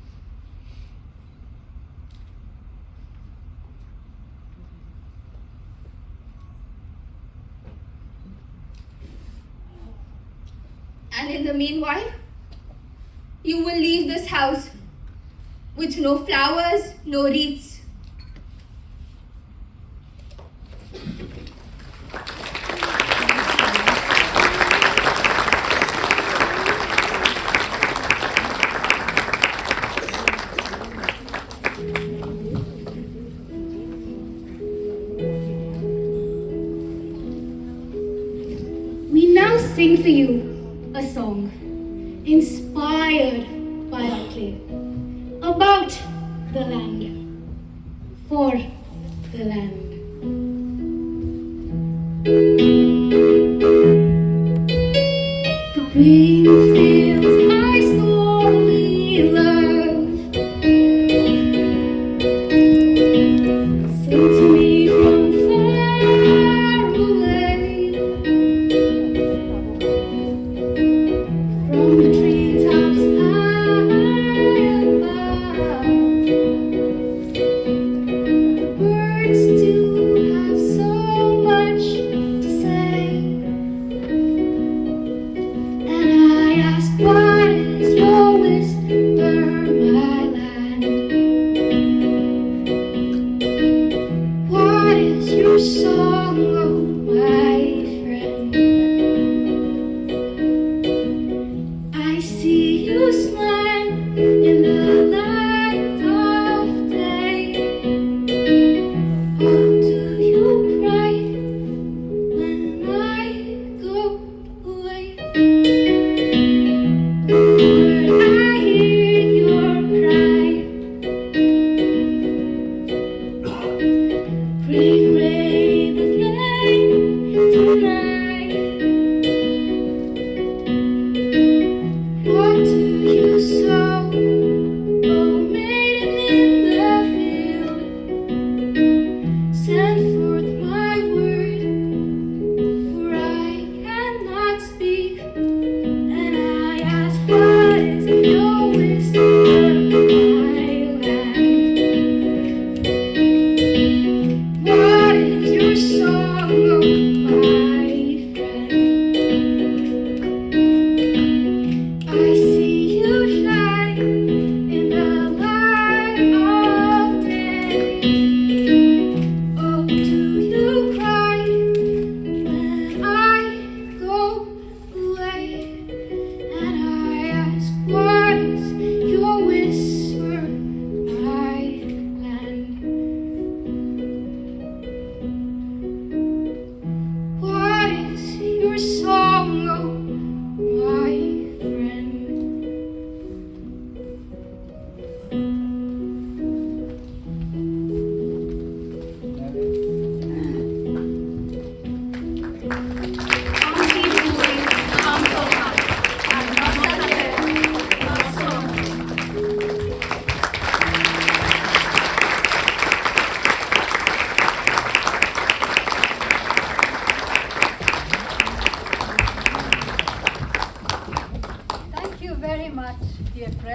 And in the meanwhile, you will leave this house with no flowers, no wreaths. We now sing for you a song inspired by our play about the land, for the land. The green fields I sorely love sing to me from far away. From the treetops high above, birds do have so much to say, and I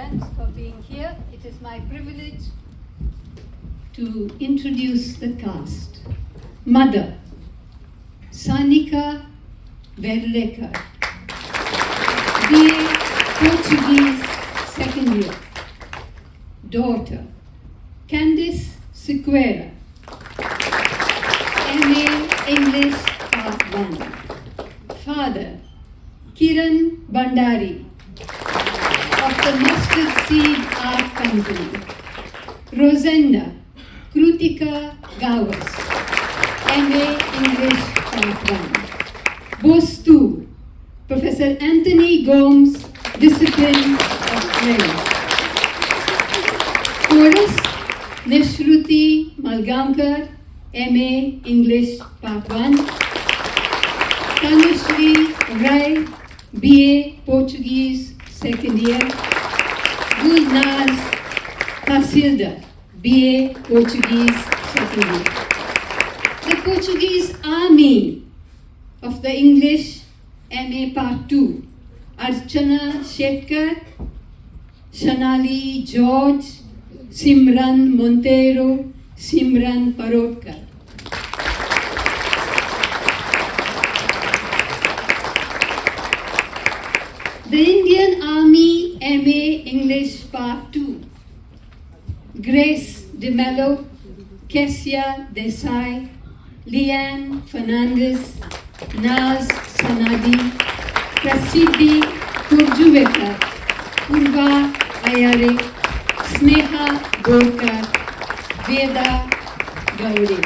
friends, for being here. It is my privilege to introduce the cast. Mother, Sanikaa, Verlekar, BA Portuguese, second year. Daughter, Candice, Sequeira, MA English, Part 1. Father, Kiran Bhandari, of the Mustard Seed Art Company. Rosenda, Krutika, Gawas, MA English, Part 1. Bostu, Professor Anthony Gomes, Discipline of French. Chorus, Neshruti Malgaonkar, MA English, Part 1. Tanushree Rai, BA Portuguese, second year. Gulnaz Tahhildar, BA Portuguese, second year. The Portuguese Army of the English, MA Part 2. Archana Shetkar, Shanali George, Simran Monteiro, Simran Parotkar. The Indian Army, MA English, Part 2. Grace De Mello, Kessia Desai, Leanne Fernandez, Naz Sanadi, Prasiddhi Kurjuvekar, Purva Ayare, Sneha Gorkar, Veda Gauri.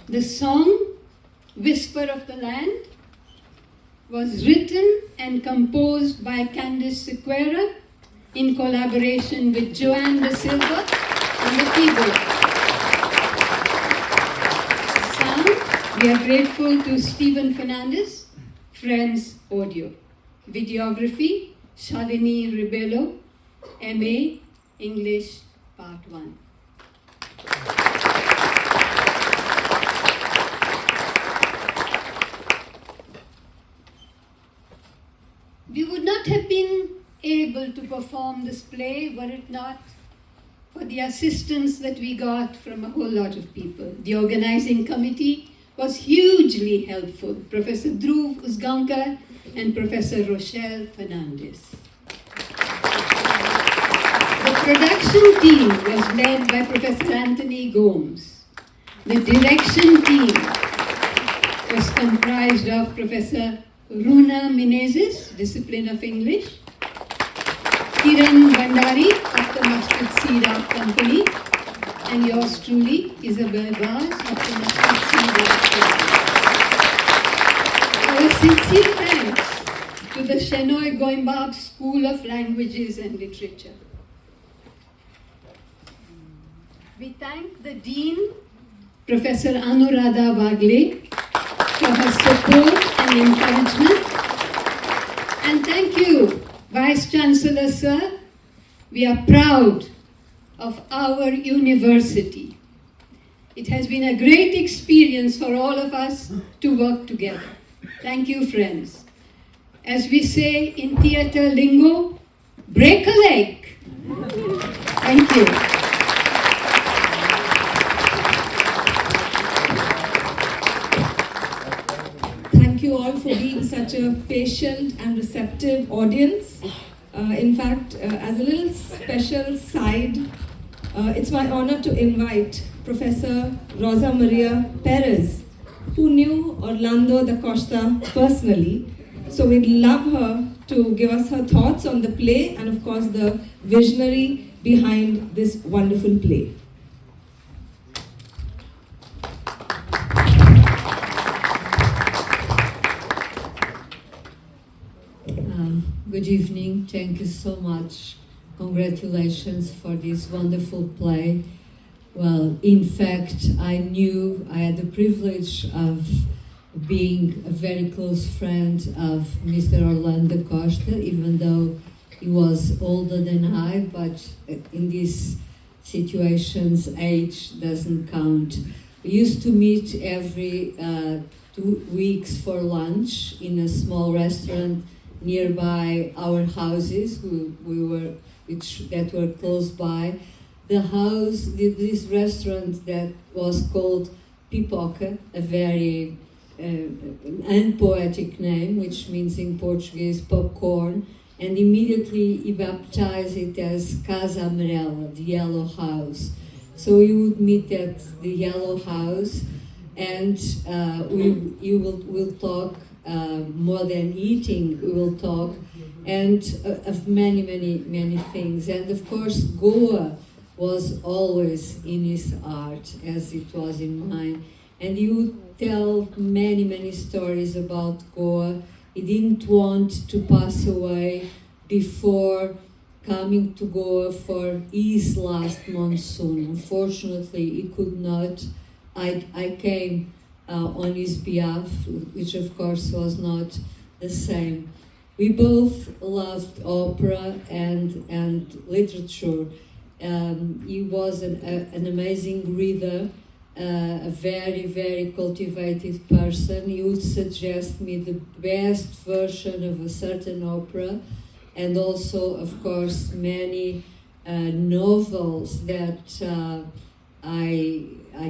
The song Whisper of the Land was written and composed by Candice Sequeira in collaboration with Joanne Da Silva on the keyboard. Sound, we are grateful to Stephen Fernandez, Friends Audio. Videography, Shalini Ribello, MA English, Part 1. We would not have been able to perform this play were it not for the assistance that we got from a whole lot of people. The organizing committee was hugely helpful. Professor Dhruv Usgaonkar and Professor Rochelle Fernandez. The production team was led by Professor Anthony Gomes. The direction team was comprised of Professor Runa Menezes, Discipline of English, Kiran Bhandari of the Mustard Seed Art Company, and yours truly, Isabel of the Mustard Seed Art Company. Our sincere thanks to the Shenoi Goembab School of Languages and Literature. We thank the Dean, Professor Anuradha Wagle, for her support and encouragement. And thank you, Vice Chancellor Sir. We are proud of our university. It has been a great experience for all of us to work together. Thank you, friends. As we say in theatre lingo, break a leg. Thank you. Thank you all for being such a patient and receptive audience. In fact, as a little special side, it's my honor to invite Professor Rosa Maria Perez, who knew Orlando da Costa personally. So we'd love her to give us her thoughts on the play and of course the visionary behind this wonderful play. Good evening. Thank you so much. Congratulations for this wonderful play. Well, in fact, I had the privilege of being a very close friend of Mr. Orlando da Costa, even though he was older than I, but in these situations, age doesn't count. We used to meet every 2 weeks for lunch in a small restaurant nearby our houses. That were close by. The house, this restaurant that was called Pipoca, a very unpoetic name, which means in Portuguese popcorn, and immediately he baptized it as Casa Amarela, the Yellow House. So we would meet at the Yellow House, and we'll talk more than eating. We will talk, and of many things. And of course, Goa was always in his art, as it was in mine. And he would tell many stories about Goa. He didn't want to pass away before coming to Goa for his last monsoon. Unfortunately, he could not. I came on his behalf, which of course was not the same. We both loved opera and literature. He was an amazing reader, a very cultivated person. He would suggest me the best version of a certain opera, and also, of course, many novels that I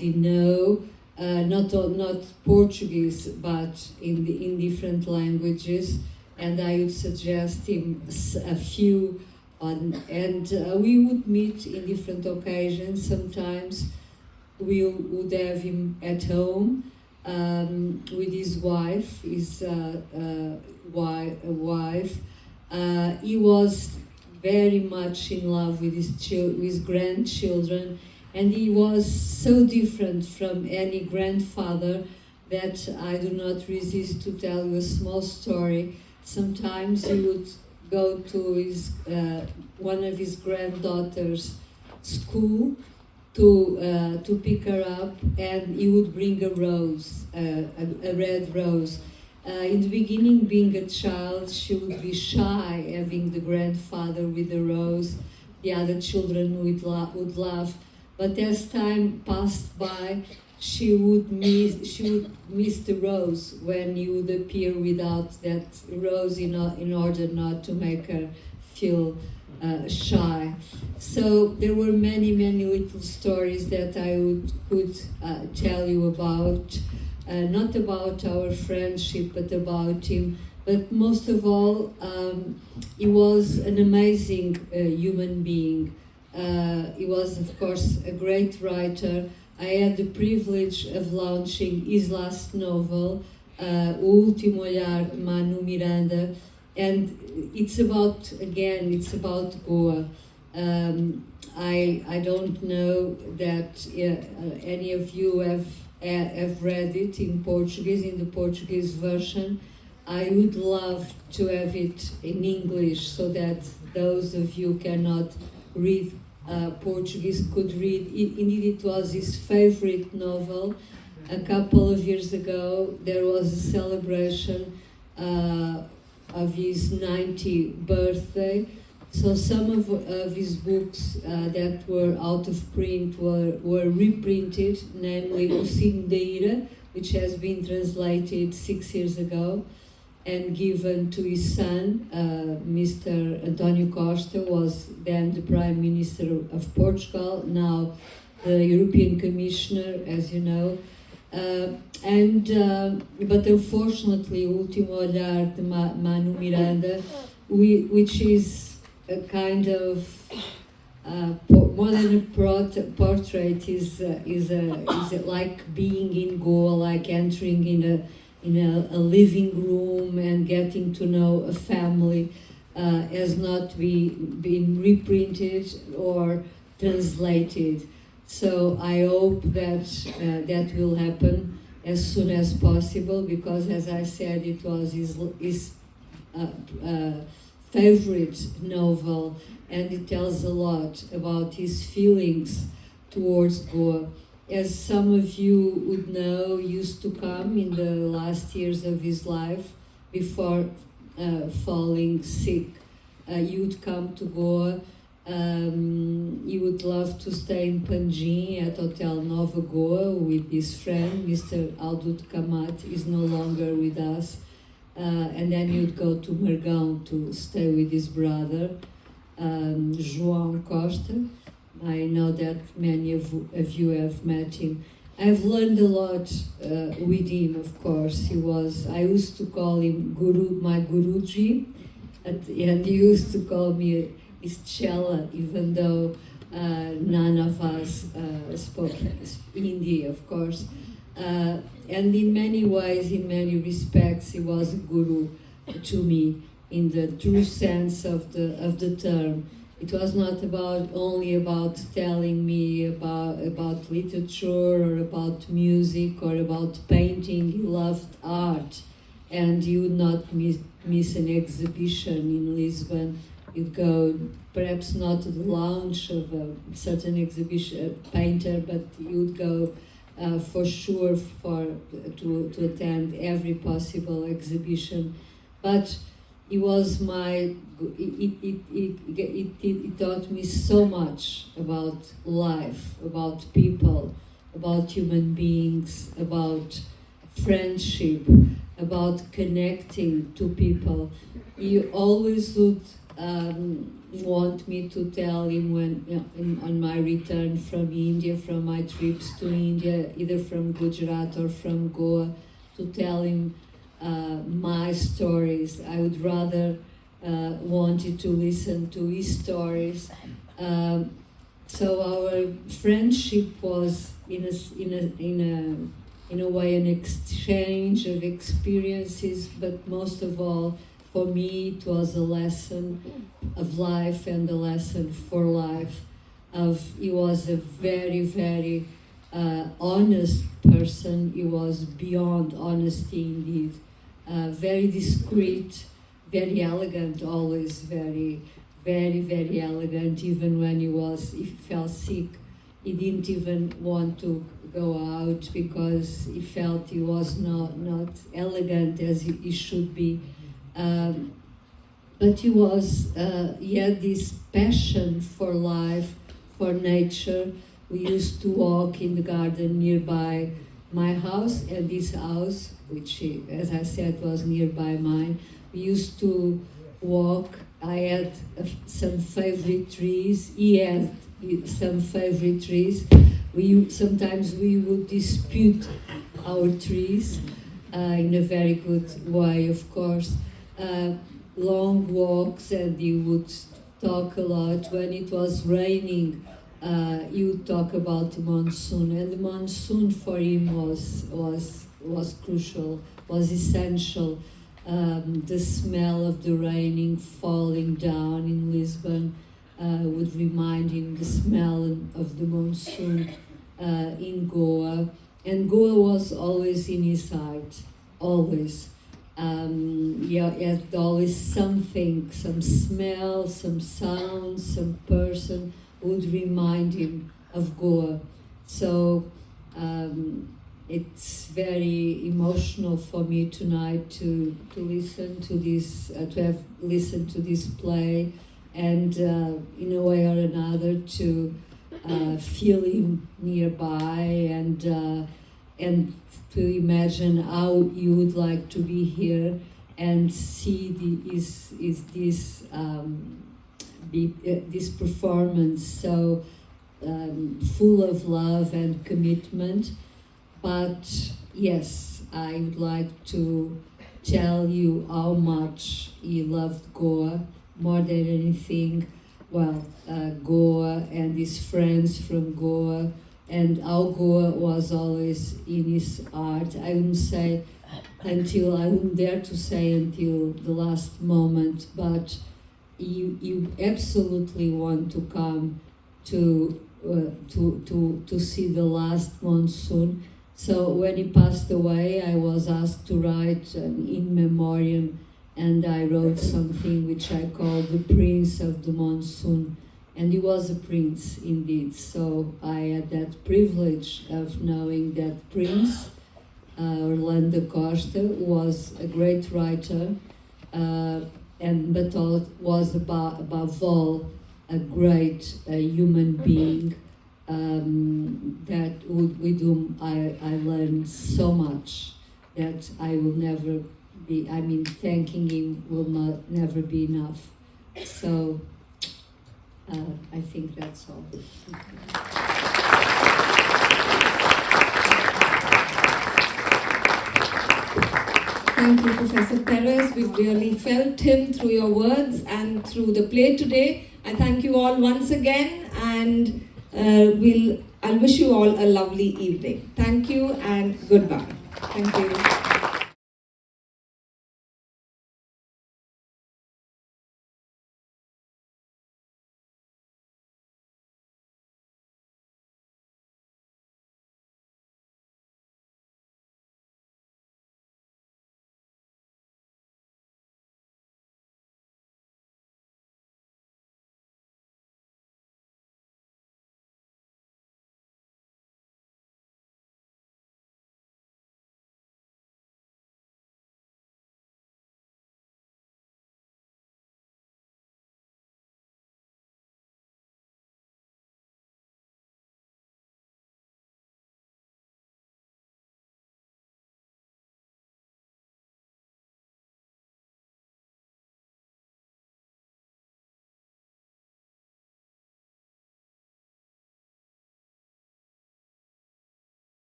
didn't know, not Portuguese, but in different languages, and I would suggest him a few. And we would meet in different occasions. Sometimes we would have him at home with his wife, wife. He was very much in love with his grandchildren, and he was so different from any grandfather that I do not resist to tell you a small story. Sometimes he would go to his one of his granddaughters' school to pick her up, and he would bring a rose, a red rose. In the beginning, being a child, she would be shy having the grandfather with the rose. The other children would laugh, but as time passed by, she would miss the rose when he would appear without that rose in order not to make her feel shy. So there were many little stories that I could tell you about, not about our friendship, but about him. But most of all, he was an amazing human being. He was, of course, a great writer. I had the privilege of launching his last novel, O Último Olhar de Manu Miranda, and it's about Goa. I don't know that any of you have read it in Portuguese, in the Portuguese version. I would love to have it in English so that those of you cannot read Portuguese could read. Indeed, it was his favorite novel. A couple of years ago, there was a celebration of his 90th birthday. So some of his books that were out of print were reprinted, namely O Signo da Ira, which has been translated 6 years ago and given to his son, Mr. António Costa, was then the Prime Minister of Portugal, now the European Commissioner, as you know. But unfortunately, Último Olhar de Manu Miranda, which is a kind of more than a portrait, is like being in Goa, like entering in a living room and getting to know a family, has not been reprinted or translated. So I hope that that will happen as soon as possible, because, as I said, it was his favorite novel, and it tells a lot about his feelings towards Goa. As some of you would know, used to come in the last years of his life before falling sick. He would come to Goa He would love to stay in Panjim at Hotel Nova Goa with his friend, Mr. Aldut Kamat, is no longer with us. And then he would go to Margão to stay with his brother, João Costa. I know that many of you have met him. I've learned a lot with him, of course. I used to call him my Guruji, and he used to call me S.G.S.L.L, even though none of us spoke Hindi, of course. And in many ways, in many respects, he was a guru to me in the true sense of the term. It was not only about telling me about literature or about music or about painting. He loved art, and you would not miss an exhibition in Lisbon. You'd go, perhaps not to the launch of a certain exhibition painter, but you'd go for sure to attend every possible exhibition. But it taught me so much about life, about people, about human beings, about friendship, about connecting to people. He always would want me to tell him on my return from India, from my trips to India, either from Gujarat or from Goa, to tell him my stories. I would rather wanted to listen to his stories. So our friendship was in a way an exchange of experiences, but most of all, for me, it was a lesson of life and a lesson for life. He was a very, very honest person. He was beyond honesty indeed. Very discreet, very elegant, always very, very, very elegant. Even when he felt sick, he didn't even want to go out because he felt he was not elegant as he should be. But he had this passion for life, for nature. We used to walk in the garden nearby my house and this house, which, as I said, was nearby mine. We used to walk. I had some favorite trees. He had some favorite trees. Sometimes we would dispute our trees in a very good way, of course. Long walks, and he would talk a lot. When it was raining, he would talk about the monsoon, and the monsoon for him was crucial, was essential. The smell of the raining falling down in Lisbon would remind him the smell of the monsoon in Goa, and Goa was always in his heart, always. He had always something, some smell, some sound, some person would remind him of Goa. So it's very emotional for me tonight to listen to this, to have listened to this play, and in a way or another to feel him nearby, and to imagine how you would like to be here and see this performance so full of love and commitment. But yes, I would like to tell you how much he loved Goa more than anything. Well, Goa and his friends from Goa, and how Goa was always in his heart. I wouldn't dare to say until the last moment, but you absolutely want to come to see the last monsoon. So when he passed away, I was asked to write an in memoriam, and I wrote something which I called The Prince of the Monsoon. And he was a prince indeed, so I had that privilege of knowing that Prince, Orlando da Costa, was a great writer, but was above all a great human being that with whom I learned so much that I will never be, thanking him will never be enough. So I think that's all. Thank you, Professor Perez. We've really felt him through your words and through the play today. I thank you all once again, and I'll wish you all a lovely evening. Thank you and goodbye. Thank you.